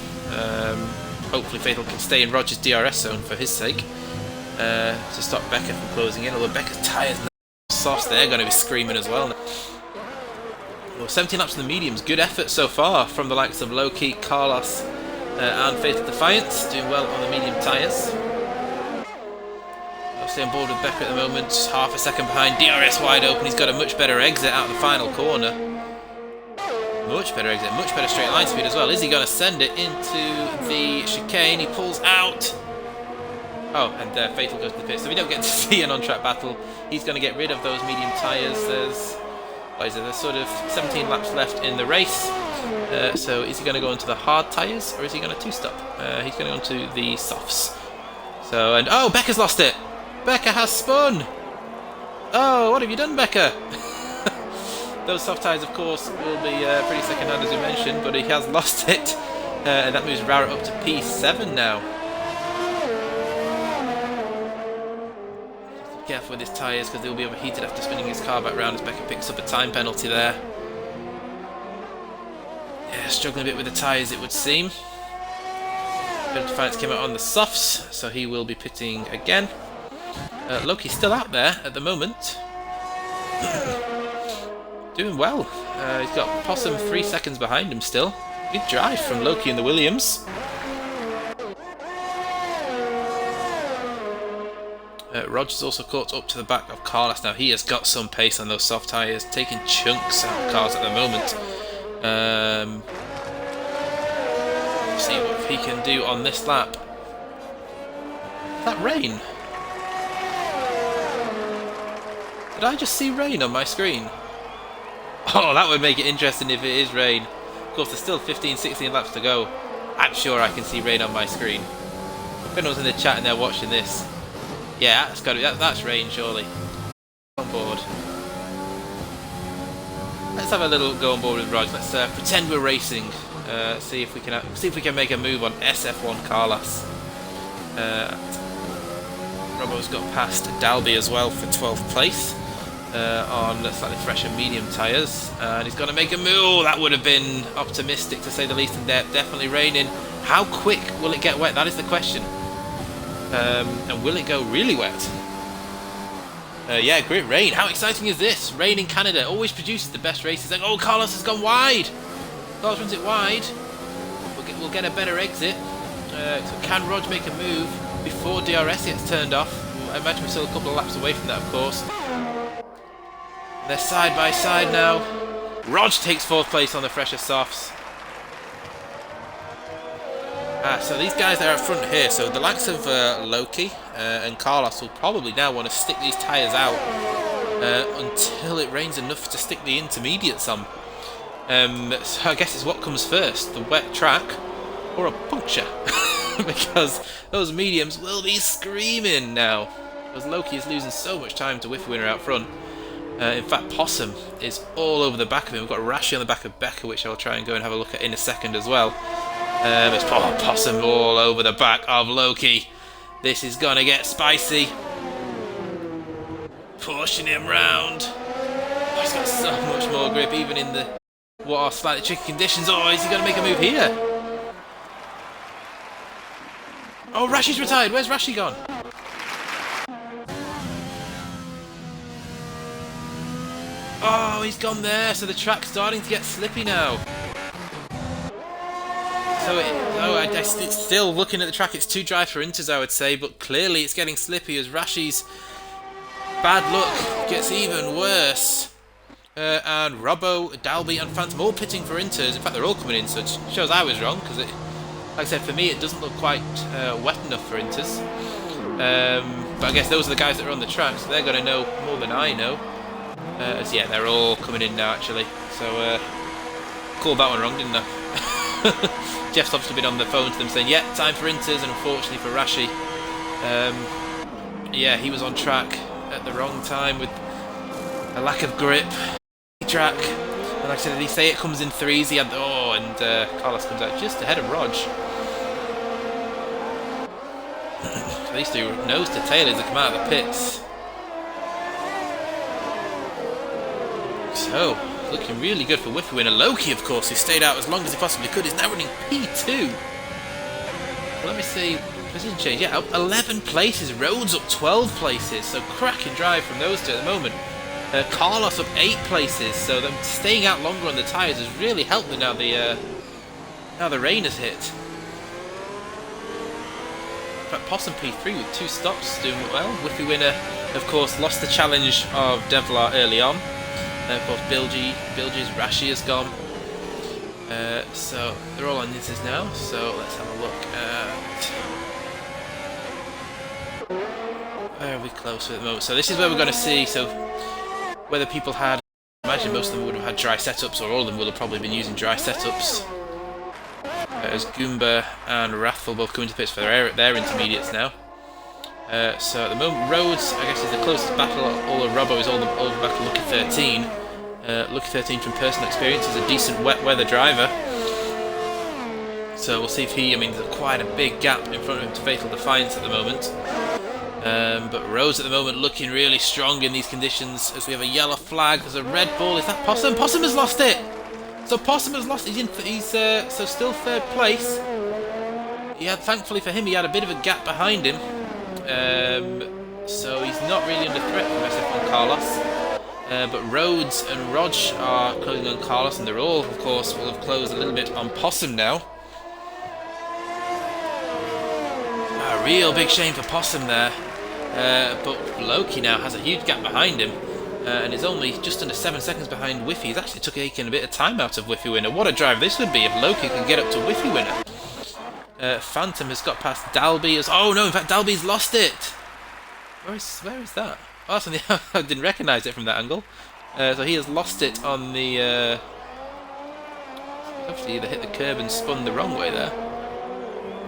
Hopefully Fatal can stay in Roger's DRS zone for his sake to stop Becker from closing in. Although Becker's tyres now softs, they're going to be screaming as well. Well, 17 laps in the mediums. Good effort so far from the likes of Loki, Carlos and Fatal Defiance. Doing well on the medium tyres. I'll stay on board with Becker at the moment. Half a second behind. DRS wide open. He's got a much better exit out of the final corner. Much better exit. Much better straight line speed as well. Is he going to send it into the chicane? He pulls out. Oh, and Fatal goes to the pit. So we don't get to see an on-track battle. He's going to get rid of those medium tyres. There's sort of 17 laps left in the race. So is he going to go into the hard tyres or is he going to two-stop? He's going to go into the softs. So, and oh, Becker's lost it. Becker has spun. Oh, what have you done, Becker? Those soft tyres, of course, will be pretty second-hand as we mentioned, but he has lost it. And that moves Rara up to P7 now. Careful with his tyres because they'll be overheated after spinning his car back round as Becker picks up a time penalty there. Yeah, struggling a bit with the tyres it would seem. Bit of Defiance came out on the softs, so he will be pitting again. Loki's still out there at the moment. Doing well. He's got Possum 3 seconds behind him still. Good drive from Loki and the Williams. Roger's also caught up to the back of Carlos now. He has got some pace on those soft tyres, taking chunks out of cars at the moment. See what he can do on this lap. Is that rain? Did I just see rain on my screen? Oh, that would make it interesting if it is rain. Of course, there's still 15-16 laps to go. I'm sure I can see rain on my screen. If anyone's in the chat and they're watching this, yeah, that's got to be that's rain, surely. On board. Let's have a little go on board with Rog. Let's pretend we're racing. See if we can make a move on SF1 Carlos. Robbo's got past Dalby as well for 12th place on slightly fresher medium tyres, and he's going to make a move. Oh, that would have been optimistic to say the least, and definitely raining. How quick will it get wet? That is the question. And will it go really wet? Yeah, great rain. How exciting is this? Rain in Canada always produces the best races. Like, oh, Carlos has gone wide. Carlos runs it wide. We'll get a better exit. So can Rog make a move before DRS gets turned off? I imagine we're still a couple of laps away from that, of course. They're side by side now. Rog takes 4th place on the fresher softs. So these guys are up front here, so the likes of Loki and Carlos will probably now want to stick these tyres out until it rains enough to stick the intermediates on. So I guess it's what comes first, the wet track or a puncture, because those mediums will be screaming now, because Loki is losing so much time to Whiff Winner out front. In fact, Possum is all over the back of him. We've got Rashi on the back of Becker, which I'll try and go and have a look at in a second as well. It's Possum all over the back of Loki. This is gonna get spicy. Pushing him round. Oh, he's got so much more grip, even in the what are slightly tricky conditions. Oh, is he gonna make a move here? Oh, Rashi's retired. Where's Rashi gone? Oh, he's gone there. So the track's starting to get slippy now. So it's still looking at the track, it's too dry for Inters, I would say, but clearly it's getting slippy as Rashi's bad luck gets even worse. And Robbo, Dalby and Phantom all pitting for Inters. In fact, they're all coming in, so it shows I was wrong, because, like I said, for me it doesn't look quite wet enough for Inters. But I guess those are the guys that are on the track, so they're going to know more than I know. So yeah, they're all coming in now, actually. So, called that one wrong, didn't I? Jeff's obviously been on the phone to them saying, yeah, time for Inters, and unfortunately for Rashi, yeah, he was on track at the wrong time with a lack of grip. Track, and like I said, did he say it comes in threes? He had Carlos comes out just ahead of Rog. At least he nose to tail as they come out of the pits. So, looking really good for Whiffy winner. Loki, of course, who stayed out as long as he possibly could, is now running P2. Well, let me see. Position change. Yeah, up 11 places. Rhodes up 12 places. So, cracking drive from those two at the moment. Carlos up 8 places. So, them staying out longer on the tyres has really helped them now the rain has hit. In fact, Possum P3 with 2 stops doing well. Whiffy winner, of course, lost the challenge of Devlar early on. Of course, Bilge's Rashi has gone. So they're all on Nizzes now. So let's have a look at where are we close at the moment. So this is where we're going to see. So whether people had, I imagine most of them would have had dry setups, or all of them will have probably been using dry setups. As Goomba and Wrathful both coming to the pits for their intermediates now. So at the moment, Rhodes, I guess, is the closest battle. All of Robbo is all the back to Lucky 13. Lucky 13 from personal experience is a decent wet weather driver. So we'll see if he, I mean, there's quite a big gap in front of him to Fatal Defiance at the moment. But Rhodes at the moment looking really strong in these conditions as we have a yellow flag. There's a red ball. Is that Possum? Possum has lost it! So Possum has lost. He's so still third place. He had, thankfully for him, he had a bit of a gap behind him. So he's not really under threat from SF on Carlos. But Rhodes and Rog are closing on Carlos, and they're all, of course, will have closed a little bit on Possum now. A real big shame for Possum there. But Loki now has a huge gap behind him. And is only just under 7 seconds behind Whiffy. He's actually taking a bit of time out of Whiffy winner. What a drive this would be if Loki can get up to Whiffy winner. Phantom has got past Dalby. Oh no, in fact Dalby's lost it. Where is that? Oh, that's on the, I didn't recognise it from that angle. So he has lost it on the... Hopefully either hit the curb and spun the wrong way there.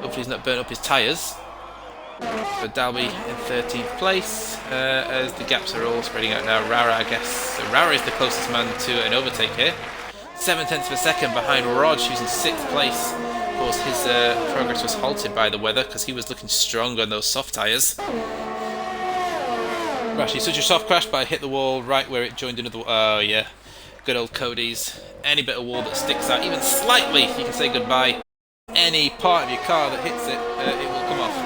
Hopefully he's not burnt up his tyres. So Dalby in 13th place, as the gaps are all spreading out now. Rara, I guess. So Rara is the closest man to an overtake here. 7/10 of a second behind Rog, who's in 6th place. Of course, his progress was halted by the weather because he was looking strong on those soft tyres. Actually, such a soft crash, but I hit the wall right where it joined another wall. Oh, yeah. Good old Cody's. Any bit of wall that sticks out, even slightly, you can say goodbye. Any part of your car that hits it, it will come off.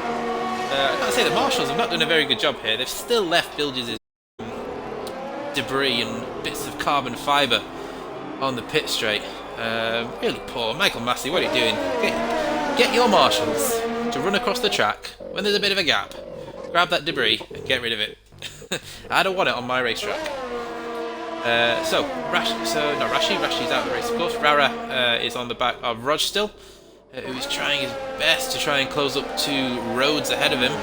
I've got to say the marshals have not done a very good job here. They've still left Bilge's debris and bits of carbon fibre on the pit straight. Really poor. Michael Massey, what are you doing? Get your marshals to run across the track when there's a bit of a gap. Grab that debris and get rid of it. I don't want it on my racetrack. Rashi's out of the race, of course. Rara is on the back of Rog still. Who's trying his best to try and close up to Rhodes ahead of him.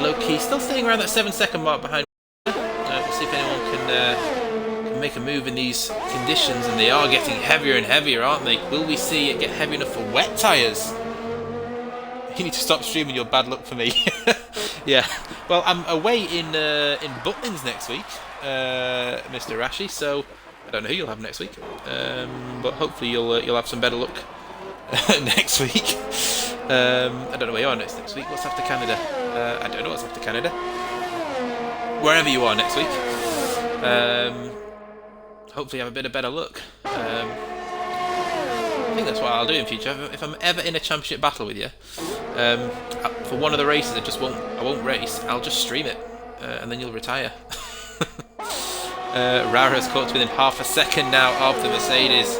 Low-key still staying around that 7-second mark behind. We'll see if anyone can make a move in these conditions, and they are getting heavier and heavier, aren't they? Will we see it get heavy enough for wet tyres? You need to stop streaming your bad luck for me. Yeah. Well, I'm away in Butlins next week, Mr. Rashi, so I don't know who you'll have next week, but hopefully you'll have some better luck next week. I don't know where you are next week. What's after Canada? I don't know what's after Canada. Wherever you are next week. Hopefully have a bit of better luck. I think that's what I'll do in future. If I'm ever in a championship battle with you, for one of the races I won't race, I'll just stream it, and then you'll retire. Rara's caught within half a second now of the Mercedes.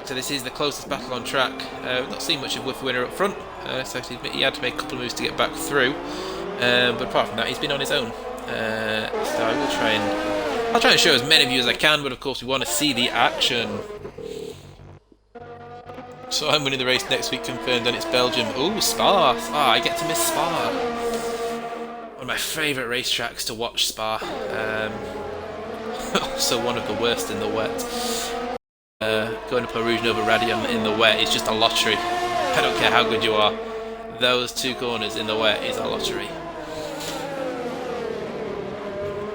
So this is the closest battle on track. We've not seen much of Whiff Winner up front, so he had to make a couple of moves to get back through. But apart from that, he's been on his own. So I will try and... I'll try and show as many of you as I can, but of course we want to see the action. So I'm winning the race next week, confirmed, and it's Belgium. Ooh, Spa. Ah, I get to miss Spa. One of my favourite racetracks to watch, Spa. Also one of the worst in the wet. Going to Peau Rouge Nova Radium in the wet is just a lottery. I don't care how good you are. Those two corners in the wet is a lottery.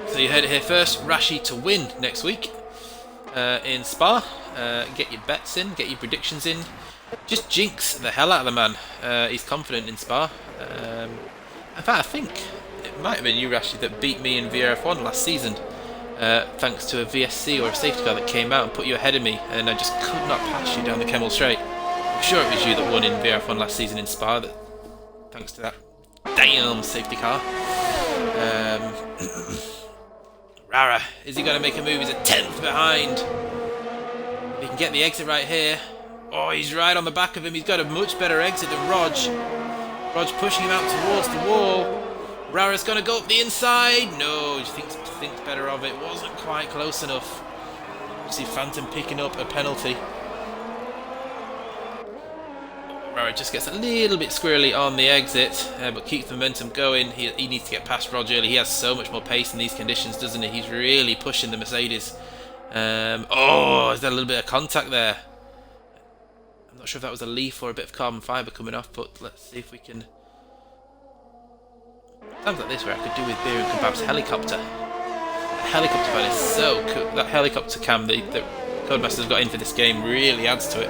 So you heard it here first. Rashi to win next week in Spa. Get your bets in, get your predictions in. Just jinx the hell out of the man. He's confident in Spa. In fact, I think it might have been you, Rashi, that beat me in VRF1 last season. Thanks to a VSC or a safety car that came out and put you ahead of me, and I just could not pass you down the Kemmel Straight. I'm sure it was you that won in VRF1 last season in Spa, thanks to that damn safety car. Rara, is he going to make a move? He's a 10th behind. He can get the exit right here. Oh, he's right on the back of him. He's got a much better exit than Rog. Rog pushing him out towards the wall. Rara's going to go up the inside. No, he thinks better of it. Wasn't quite close enough. You see Phantom picking up a penalty. Rara just gets a little bit squirrely on the exit, but keeps the momentum going. He needs to get past Rog early. He has so much more pace in these conditions, doesn't he? He's really pushing the Mercedes. Oh, is there a little bit of contact there? I'm not sure if that was a leaf or a bit of carbon fibre coming off, but let's see if we can... Times like this where I could do with beer and kebab's helicopter. The helicopter fan is so cool. That helicopter cam the Codemasters got in for this game really adds to it.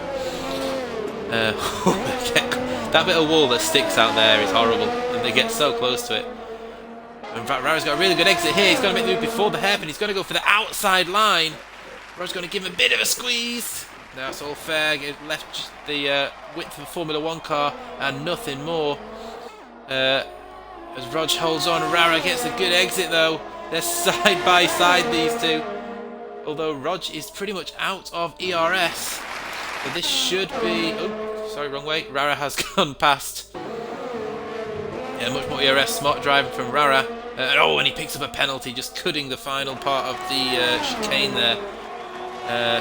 That bit of wall that sticks out there is horrible, and they get so close to it. In fact, Rara's got a really good exit here. He's going to make the move before the hairpin. He's going to go for the outside line. Rara's going to give him a bit of a squeeze. Now it's all fair. It left just the width of a Formula 1 car and nothing more. As Rog holds on, Rara gets a good exit though. They're side by side, these two. Although Rog is pretty much out of ERS. So this should be... Oh, sorry, wrong way. Rara has gone past. Yeah, much more ERS. Smart driving from Rara. And he picks up a penalty, just cutting the final part of the chicane there.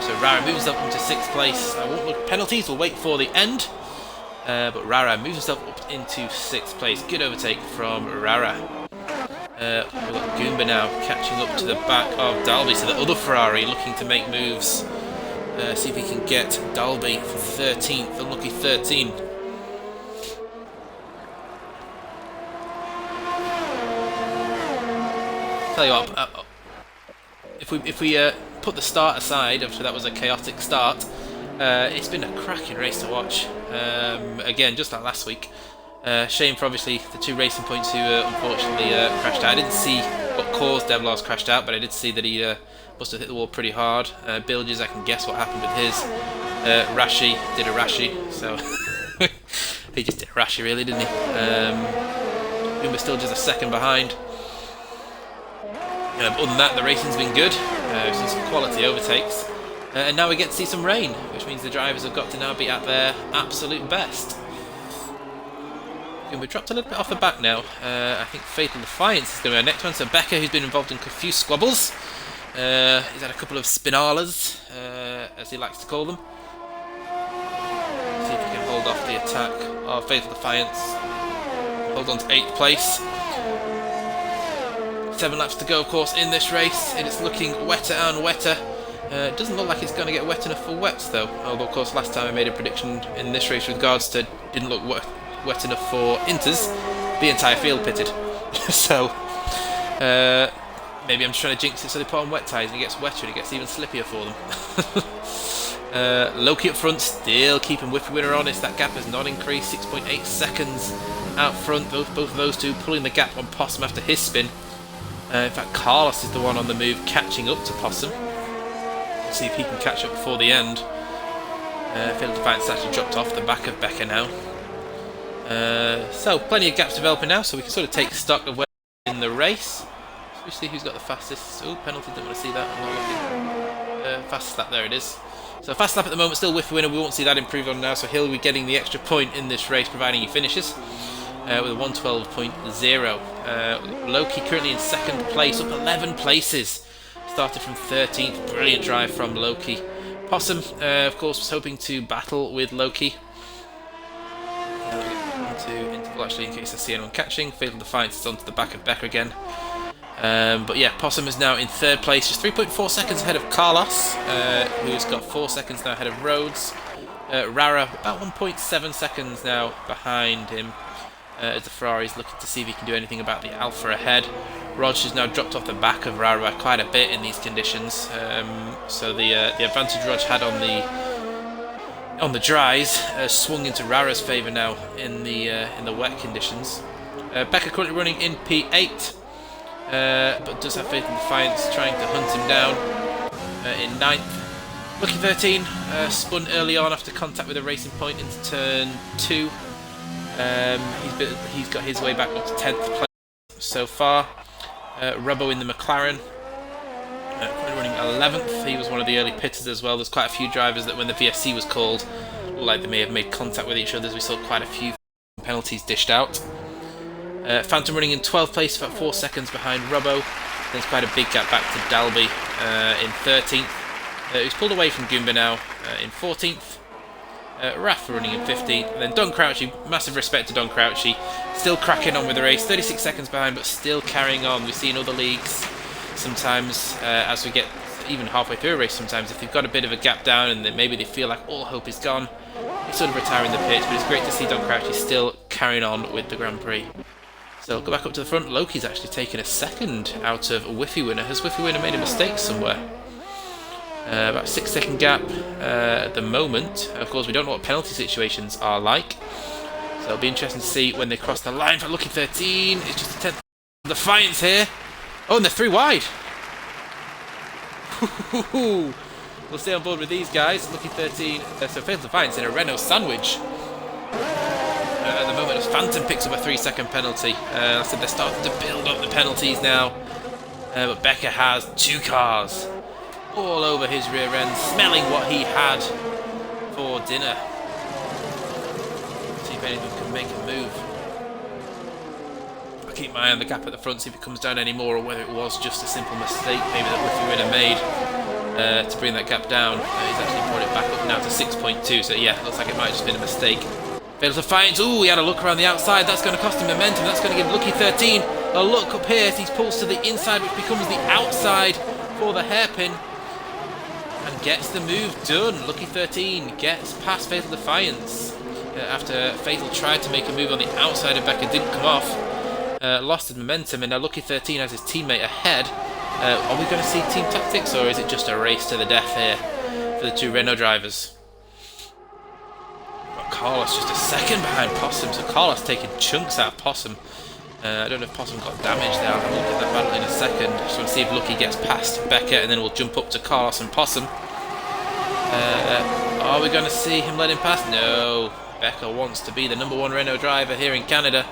So Rara moves up into 6th place. I won't look at penalties, we'll wait for the end. But Rara moves himself up into 6th place. Good overtake from Rara. We've got Goomba now catching up to the back of Dalby. So the other Ferrari looking to make moves. See if he can get Dalby for 13th. Unlucky 13. Tell you what, if we put the start aside, after that was a chaotic start, it's been a cracking race to watch. Again, just like last week. Shame for obviously the 2 Racing Points who unfortunately crashed out. I didn't see what caused Devlar's crashed out, but I did see that he must have hit the wall pretty hard. Bilges, I can guess what happened with his. Rashi did a Rashi, so he just did a Rashi really, didn't he? Goomba still just a second behind. Other than that, the racing's been good. We've seen some quality overtakes. And now we get to see some rain, which means the drivers have got to now be at their absolute best. We dropped a little bit off the back now. I think Fatal Defiance is going to be our next one. So Becker, who's been involved in a few squabbles. He's had a couple of spinalas, as he likes to call them. See if he can hold off the attack of Fatal Defiance. Hold on to 8th place. 7 laps to go, of course, in this race, and it's looking wetter and wetter. It doesn't look like it's going to get wet enough for wets, though. Although, of course, last time I made a prediction in this race with regards to didn't look wet enough for Inters. The entire field pitted. So, maybe I'm just trying to jinx it so they put on wet tyres and it gets wetter and it gets even slippier for them. Loki up front, still keeping Whippy Winner honest. That gap has not increased. 6.8 seconds out front. Both of those two pulling the gap on Possum after his spin. In fact, Carlos is the one on the move, catching up to Possum. Let's see if he can catch up before the end. Fatal Defiance actually dropped off the back of Becker now. So, plenty of gaps developing now, so we can sort of take stock of where we're in the race. So we see who's got the fastest. Oh, penalty, didn't want to see that. I'm not looking. Fastest lap, there it is. So, fast lap at the moment, still Whiffy Winner. We won't see that improve on now, so he'll be getting the extra point in this race, providing he finishes. With a 112.0. Loki currently in 2nd place, up 11 places. Started from 13th. Brilliant drive from Loki. Possum, of course, was hoping to battle with Loki. Into interval, actually, in case I see anyone catching. Fatal Defiance is onto the back of Becker again. But yeah, Possum is now in 3rd place, just 3.4 seconds ahead of Carlos, who's got 4 seconds now ahead of Rhodes. Rara, about 1.7 seconds now behind him, as the Ferrari's looking to see if he can do anything about the Alpha ahead. Rog has now dropped off the back of Rara by quite a bit in these conditions, so the advantage Rog had on the dries swung into Rara's favour now in the wet conditions. Becker currently running in P8, but does have Faith in Defiance trying to hunt him down in 9th. Lucky 13 spun early on after contact with a racing point into turn 2. He's got his way back up to 10th place so far. Rubbo in the McLaren, running 11th. He was one of the early pitters as well. There's quite a few drivers that when the VSC was called, like they may have made contact with each other. We saw quite a few penalties dished out. Phantom running in 12th place, about 4 seconds behind Rubbo. There's quite a big gap back to Dalby in 13th. Who's pulled away from Goomba now in 14th. Rafa running in 15th. And then Don Crouchy, massive respect to Don Crouchy, still cracking on with the race. 36 seconds behind, but still carrying on. We see in other leagues sometimes, as we get even halfway through a race sometimes, if they've got a bit of a gap down and then maybe they feel like all hope is gone, they sort of retire in the pits. But it's great to see Don Crouchy still carrying on with the Grand Prix. So go back up to the front. Loki's actually taken a second out of Whiffy Winner. Has Whiffy Winner made a mistake somewhere? About 6 second gap at the moment. Of course, we don't know what penalty situations are like, so it'll be interesting to see when they cross the line. For Lucky 13, it's just a 10th Defiance here. Oh, and they're 3 wide. We'll stay on board with these guys. Lucky 13, so Fatal Defiance in a Renault sandwich. At the moment, as Phantom picks up a 3 second penalty. I said they're starting to build up the penalties now, but Becker has 2 cars all over his rear end, smelling what he had for dinner. See if anyone can make a move. I'll keep my eye on the gap at the front, see if it comes down any more, or whether it was just a simple mistake maybe that Whiffy Winner made to bring that gap down. He's actually brought it back up now to 6.2, so yeah, looks like it might have just been a mistake. Fails Defiance. Ooh, he had a look around the outside. That's going to cost him momentum. That's going to give Lucky 13 a look up here as he pulls to the inside, which becomes the outside for the hairpin. And gets the move done. Lucky 13 gets past Fatal Defiance after Fatal tried to make a move on the outside of Becker, didn't come off. Lost his momentum, and now Lucky 13 has his teammate ahead. Are we going to see team tactics, or is it just a race to the death here for the 2 Renault drivers? Got Carlos just a second behind Possum, so Carlos taking chunks out of Possum. I don't know if Possum got damaged there. I'll look at that battle in a second. Just want to see if Lucky gets past Becker, and then we'll jump up to Carlos and Possum. Are we going to see him let him pass? No. Becker wants to be the #1 Renault driver here in Canada.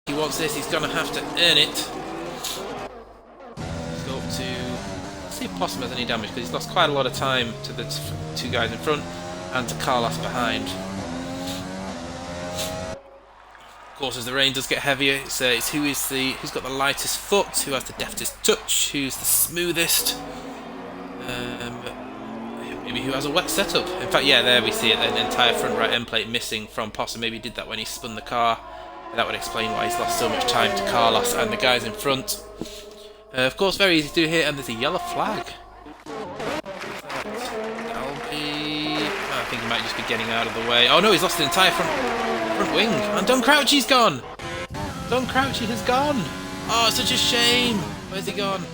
He wants this. He's going to have to earn it. Let's go up to... Let's see if Possum has any damage, because he's lost quite a lot of time to the 2 guys in front and to Carlos behind. Of course, as the rain does get heavier, it's who's got the lightest foot, who has the deftest touch, who's the smoothest, maybe who has a wet setup. In fact, yeah, there we see it, an entire front right end plate missing from Possum. Maybe he did that when he spun the car. That would explain why he's lost so much time to Carlos and the guys in front. Of course, very easy to do here, and there's a yellow flag. I think he might just be getting out of the way. Oh no, he's lost the entire front wing, and Don Crouchy's gone. Don Crouchy has gone. Oh, such a shame. Where's he gone?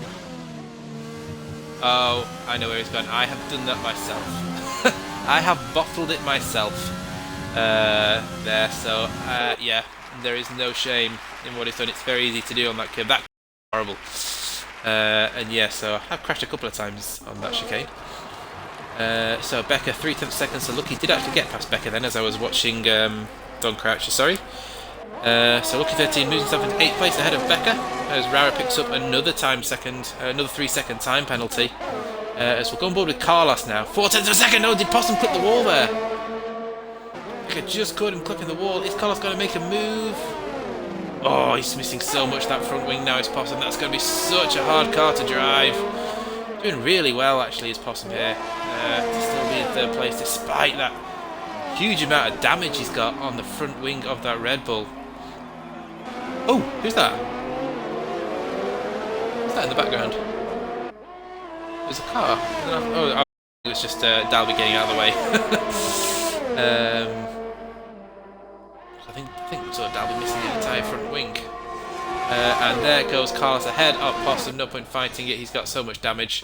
Oh, I know where he's gone. I have done that myself. I have bottled it myself. There, so yeah, there is no shame in what he's done. It's very easy to do on that curve. That's horrible. And yeah, so I've crashed a couple of times on that chicane. So Becker 3/10 seconds, so Lucky did actually get past Becker then as I was watching Don Croucher, sorry. So Lucky 13 moves himself in 8th place ahead of Becker as Rara picks up another 3 second time penalty. As we'll go on board with Carlos now. 4/10 of a second! Oh, did Possum clip the wall there? Becker just caught him clipping the wall. Is Carlos going to make a move? Oh, he's missing so much that front wing now, is Possum. That's going to be such a hard car to drive. Doing really well actually as Possum here. To still be in third place despite that huge amount of damage he's got on the front wing of that Red Bull. Oh, who's that? What's that in the background? There's a car. Oh, it was just Dalby getting out of the way. I think we saw Dalby missing the entire front wing. And there goes Carlos ahead of Possum. No point fighting it. He's got so much damage.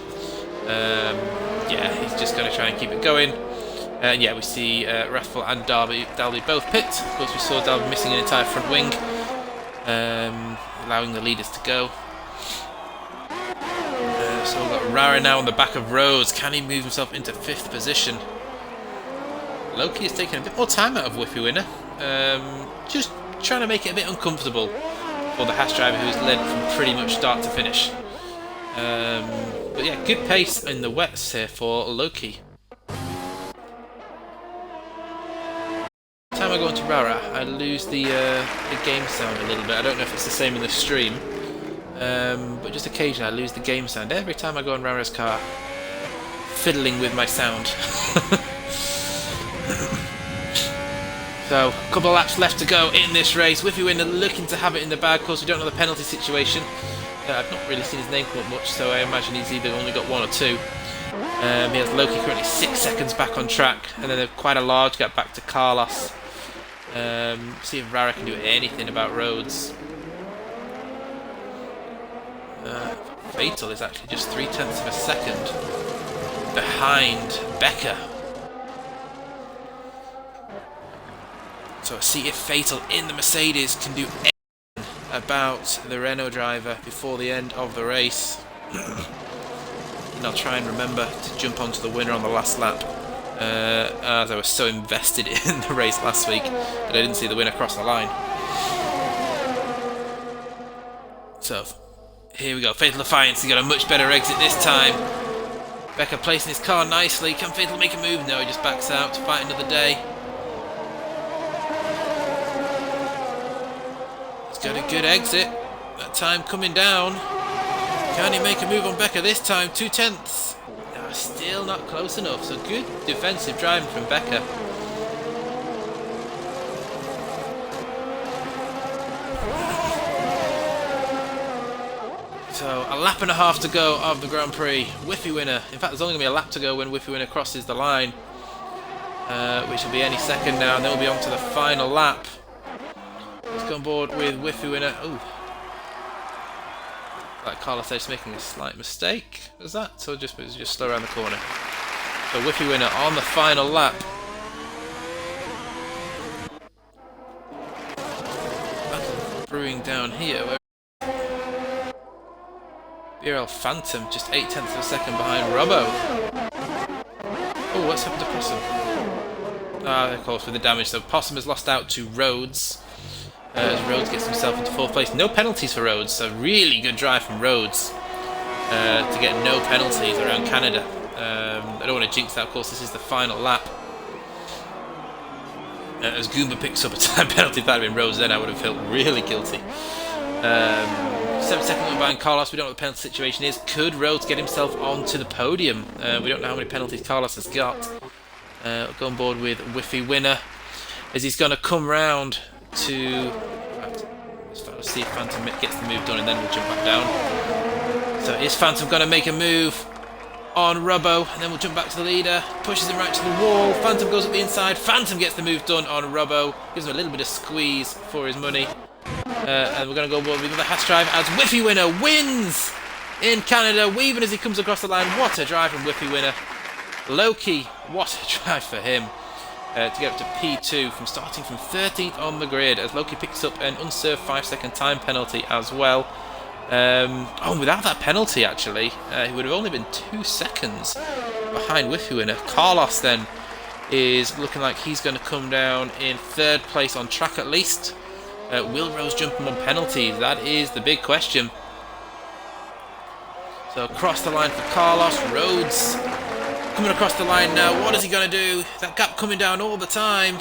Yeah, he's just going to try and keep it going. Yeah, we see Rathful and Dalby both pit. Of course, we saw Dalby missing an entire front wing, allowing the leaders to go. So we've got Rara now on the back of Rhodes. Can he move himself into 5th position? Loki is taking a bit more time out of Whiffy Winner. Just trying to make it a bit uncomfortable for the Haas driver who is led from pretty much start to finish. But yeah, good pace in the wets here for Loki. Time I go into Rara, I lose the game sound a little bit. I don't know if it's the same in the stream, but just occasionally I lose the game sound every time I go in Rara's car, fiddling with my sound. So, a couple of laps left to go in this race. Whiffy Winner looking to have it in the bag. Of course, we don't know the penalty situation. I've not really seen his name come up much, so I imagine he's either only got 1 or 2. He has Loki currently 6 seconds back on track, and then quite a large gap back to Carlos. See if Rara can do anything about Rhodes. Fatal is actually just 0.3 of a second behind Becker. So see if Fatal in the Mercedes can do anything about the Renault driver before the end of the race. And I'll try and remember to jump onto the winner on the last lap, as I was so invested in the race last week that I didn't see the winner cross the line. So here we go, Fatal Defiance. He got a much better exit this time. Becker placing his car nicely. Can Fatal make a move? No, he just backs out to fight another day. Got a good exit. That time coming down. Can he make a move on Becker this time? 0.2. No, still not close enough. So good defensive driving from Becker. So a lap and a half to go of the Grand Prix. Whiffy Winner. In fact, there's only going to be a lap to go when Whiffy Winner crosses the line, which will be any second now, and then we'll be on to the final lap. Let's go on board with Whiffy Winner. Ooh. Like Carlos said, making a slight mistake. Was that? So just slow around the corner. So Whiffy Winner on the final lap. Battle brewing down here. BRL Phantom just 0.8 of a second behind Robbo. Oh, what's happened to Possum? Ah, of course, with the damage. So Possum has lost out to Rhodes. As Rhodes gets himself into 4th place. No penalties for Rhodes, so really good drive from Rhodes to get no penalties around Canada. I don't want to jinx that, of course, this is the final lap. As Goomba picks up a time penalty, if that had been Rhodes, then I would have felt really guilty. 7 seconds behind Carlos. We don't know what the penalty situation is. Could Rhodes get himself onto the podium? We don't know how many penalties Carlos has got. We'll go on board with Whiffy Winner as he's going to come round to see if Phantom gets the move done, and then we'll jump back down. So is Phantom going to make a move on Robbo, and then we'll jump back to the leader, pushes him right to the wall. Phantom goes up the inside. Phantom gets the move done on Robbo, gives him a little bit of squeeze for his money, and we're going to go with another Haas drive as Whiffy Winner wins in Canada, weaving as he comes across the line. What a drive from Whiffy Winner. Loki, what a drive for him. To get up to P2 from starting from 13th on the grid as Loki picks up an unserved 5-second time penalty as well. Oh, without that penalty actually, he would have only been 2 seconds behind Whiffy Winner. Carlos then is looking like he's going to come down in 3rd place on track at least. Will Rose jump him on penalties? That is the big question. So across the line for Carlos. Rhodes coming across the line now. What is he going to do? That gap coming down all the time.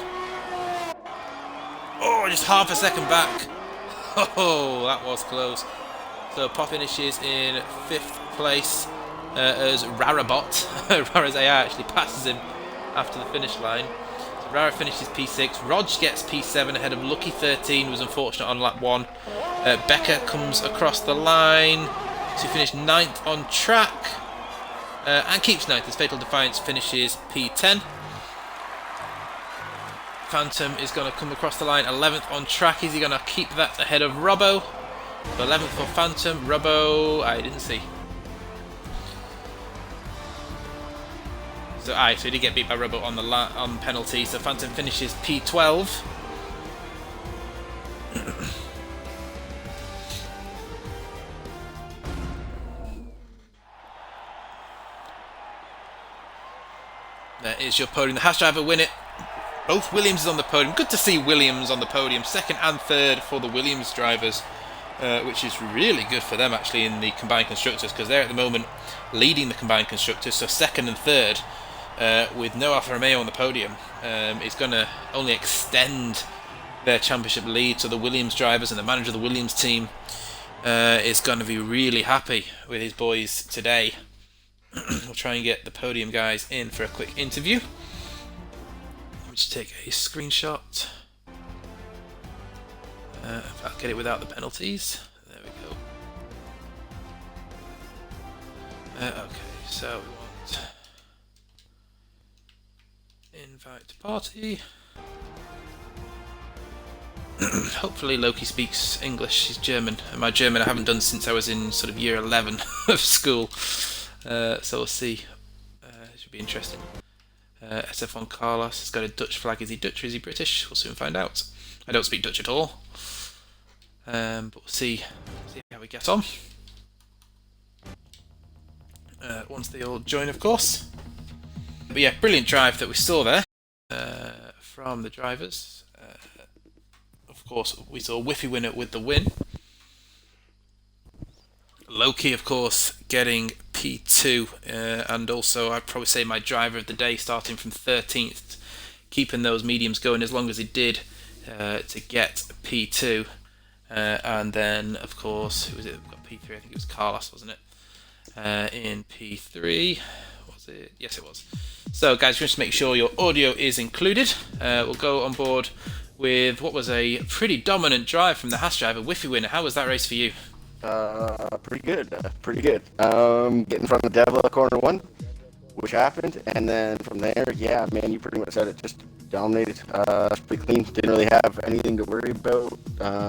Oh, just half a second back. Oh, that was close. So Pop finishes in 5th place. as Rarabot, Rara's AI actually passes him after the finish line. So Rara finishes P6, Rog gets P7 ahead of Lucky 13, who was unfortunate on lap 1. Becker comes across the line to finish 9th on track, and keeps 9th as Fatal Defiance finishes P10. Phantom is going to come across the line 11th on track. Is he going to keep that ahead of Robbo? So 11th for Phantom, Robbo, I didn't see. So he did get beat by Robbo on penalty, so Phantom finishes P12. There is your podium. The Haas driver win it. Both Williams is on the podium. Good to see Williams on the podium. 2nd and 3rd for the Williams drivers, which is really good for them actually in the combined constructors, because they're at the moment leading the combined constructors. So 2nd and 3rd with no Alfa Romeo on the podium is going to only extend their championship lead. So the Williams drivers and the manager of the Williams team is going to be really happy with his boys today. We'll try and get the podium guys in for a quick interview. Let me just take a screenshot. I'll get it without the penalties. There we go. Okay, so we want invite to party. Hopefully Loki speaks English. He's German. And my German I haven't done since I was in sort of year 11 of school. So we'll see. It should be interesting. SF1 Carlos has got a Dutch flag. Is he Dutch or is he British? We'll soon find out. I don't speak Dutch at all. But we'll see how we get on. Once they all join, of course. But yeah, brilliant drive that we saw there from the drivers. Of course, we saw Whiffy win it with the win. Loki, of course, getting P2, and also I'd probably say my driver of the day, starting from 13th, keeping those mediums going as long as he did to get P2. And then, of course, who was it? We've got P3, I think it was Carlos, wasn't it? In P3, was it? Yes, it was. So, guys, just make sure your audio is included. We'll go on board with what was a pretty dominant drive from the Haas driver, Whiffy winner. How was that race for you? Pretty good. Getting from the devil at corner 1, which happened, and then from there, yeah, man, you pretty much said it. Just dominated. Pretty clean. Didn't really have anything to worry about.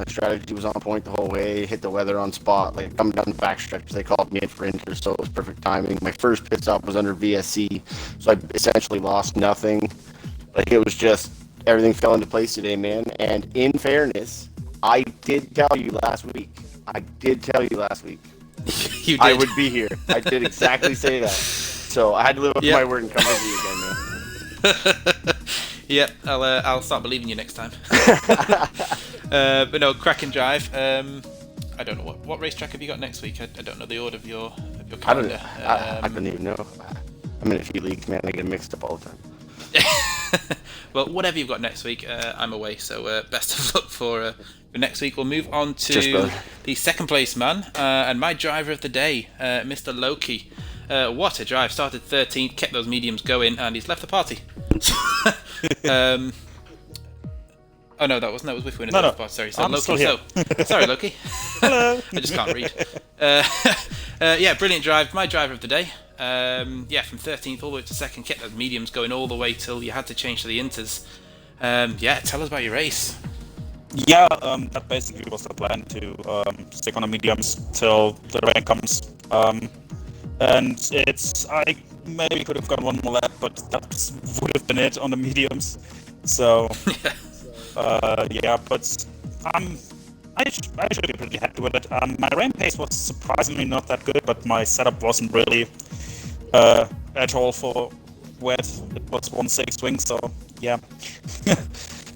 Strategy was on point the whole way. Hit the weather on spot. Like coming down the backstretch, they called me in for inter, so it was perfect timing. My first pit stop was under VSC, so I essentially lost nothing. Like it was just everything fell into place today, man. And in fairness, I did tell you last week. You did. I would be here. I did exactly say that. So I had to live up to my word and come with you again, man. Yep, I'll start believing you next time. But no, cracking drive. I don't know what racetrack have you got next week. I don't know the order of your calendar. I don't even know. I'm in a few leagues, man. I get mixed up all the time. Well, whatever you've got next week, I'm away. So best of luck for next week. We'll move on to the second place man and my driver of the day, Mr. Loki. What a drive! Started 13th, kept those mediums going, and he's left the party. Oh no, that was Whiffy winning the party. Sorry, so I'm Loki. Sorry, Loki. Hello. I just can't read. Yeah, brilliant drive. My driver of the day. Yeah, from 13th all the way to 2nd, kept those mediums going all the way till you had to change to the inters. Yeah, tell us about your race. Yeah, that basically was the plan, to stick on the mediums till the rain comes. And I maybe could have gone one more lap, but that would have been it on the mediums. So, yeah, but I should be pretty happy with it. My rain pace was surprisingly not that good, but my setup wasn't really at all for wet. It was 1/6 swing, so yeah,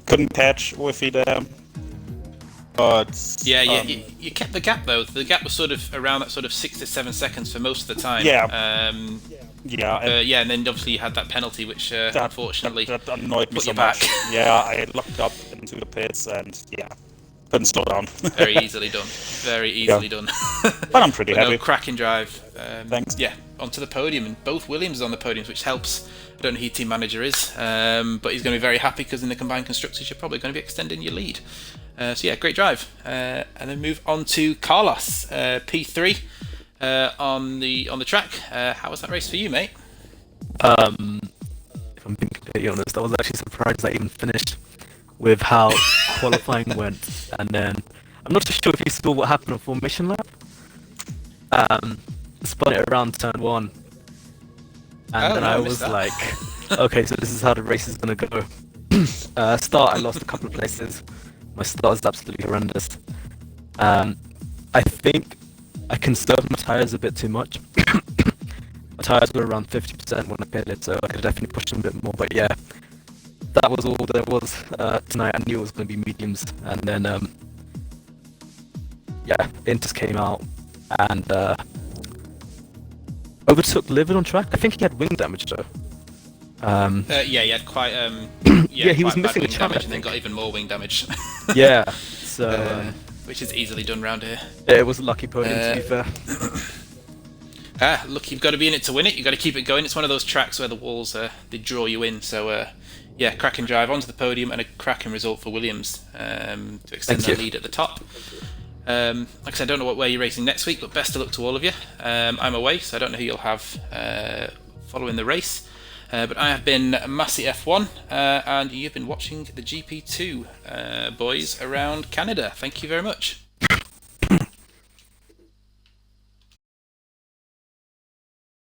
couldn't catch Whiffy there. But yeah, you kept the gap though. The gap was sort of around that sort of 6 to 7 seconds for most of the time. Yeah. Yeah, and then obviously you had that penalty, which unfortunately that annoyed me put so you back. much. Yeah, I locked up into the pits, and yeah, couldn't slow down. Very easily done. Very easily done. But I'm pretty happy. No, cracking drive. Thanks. Yeah, onto the podium, and both Williams on the podiums, which helps. I don't know who your team manager is, but he's going to be very happy because in the combined constructors you're probably going to be extending your lead. So yeah, great drive. And then move on to Carlos, P3 on the track. How was that race for you, mate? If I'm being completely honest, I was actually surprised I even finished with how qualifying went. And then I'm not too sure if you saw what happened on formation lap. Spun it around turn 1, and then I was like, okay, so this is how the race is gonna go. Start, I lost a couple of places. My start is absolutely horrendous. I think I conserved my tires a bit too much. My tires were around 50% when I pitted, so I could definitely push them a bit more. But yeah, that was all there was tonight. I knew it was going to be mediums, and then yeah, Inters came out and overtook Livid on track. I think he had wing damage though. Yeah, he had quite yeah, he was quite bad missing a wing chunk, damage, I and then think. got even more wing damage. Yeah, so which is easily done round here. yeah, it was a lucky podium to be fair. Look, you've got to be in it to win it. You've got to keep it going. It's one of those tracks where the walls they draw you in. So yeah, cracking drive onto the podium and a cracking result for Williams to extend Thank that you. lead at the top. Like I said, I don't know what way you're racing next week, but best of luck to all of you. I'm away, so I don't know who you'll have following the race. But I have been Massey F1, and you've been watching the GP2 boys around Canada. Thank you very much.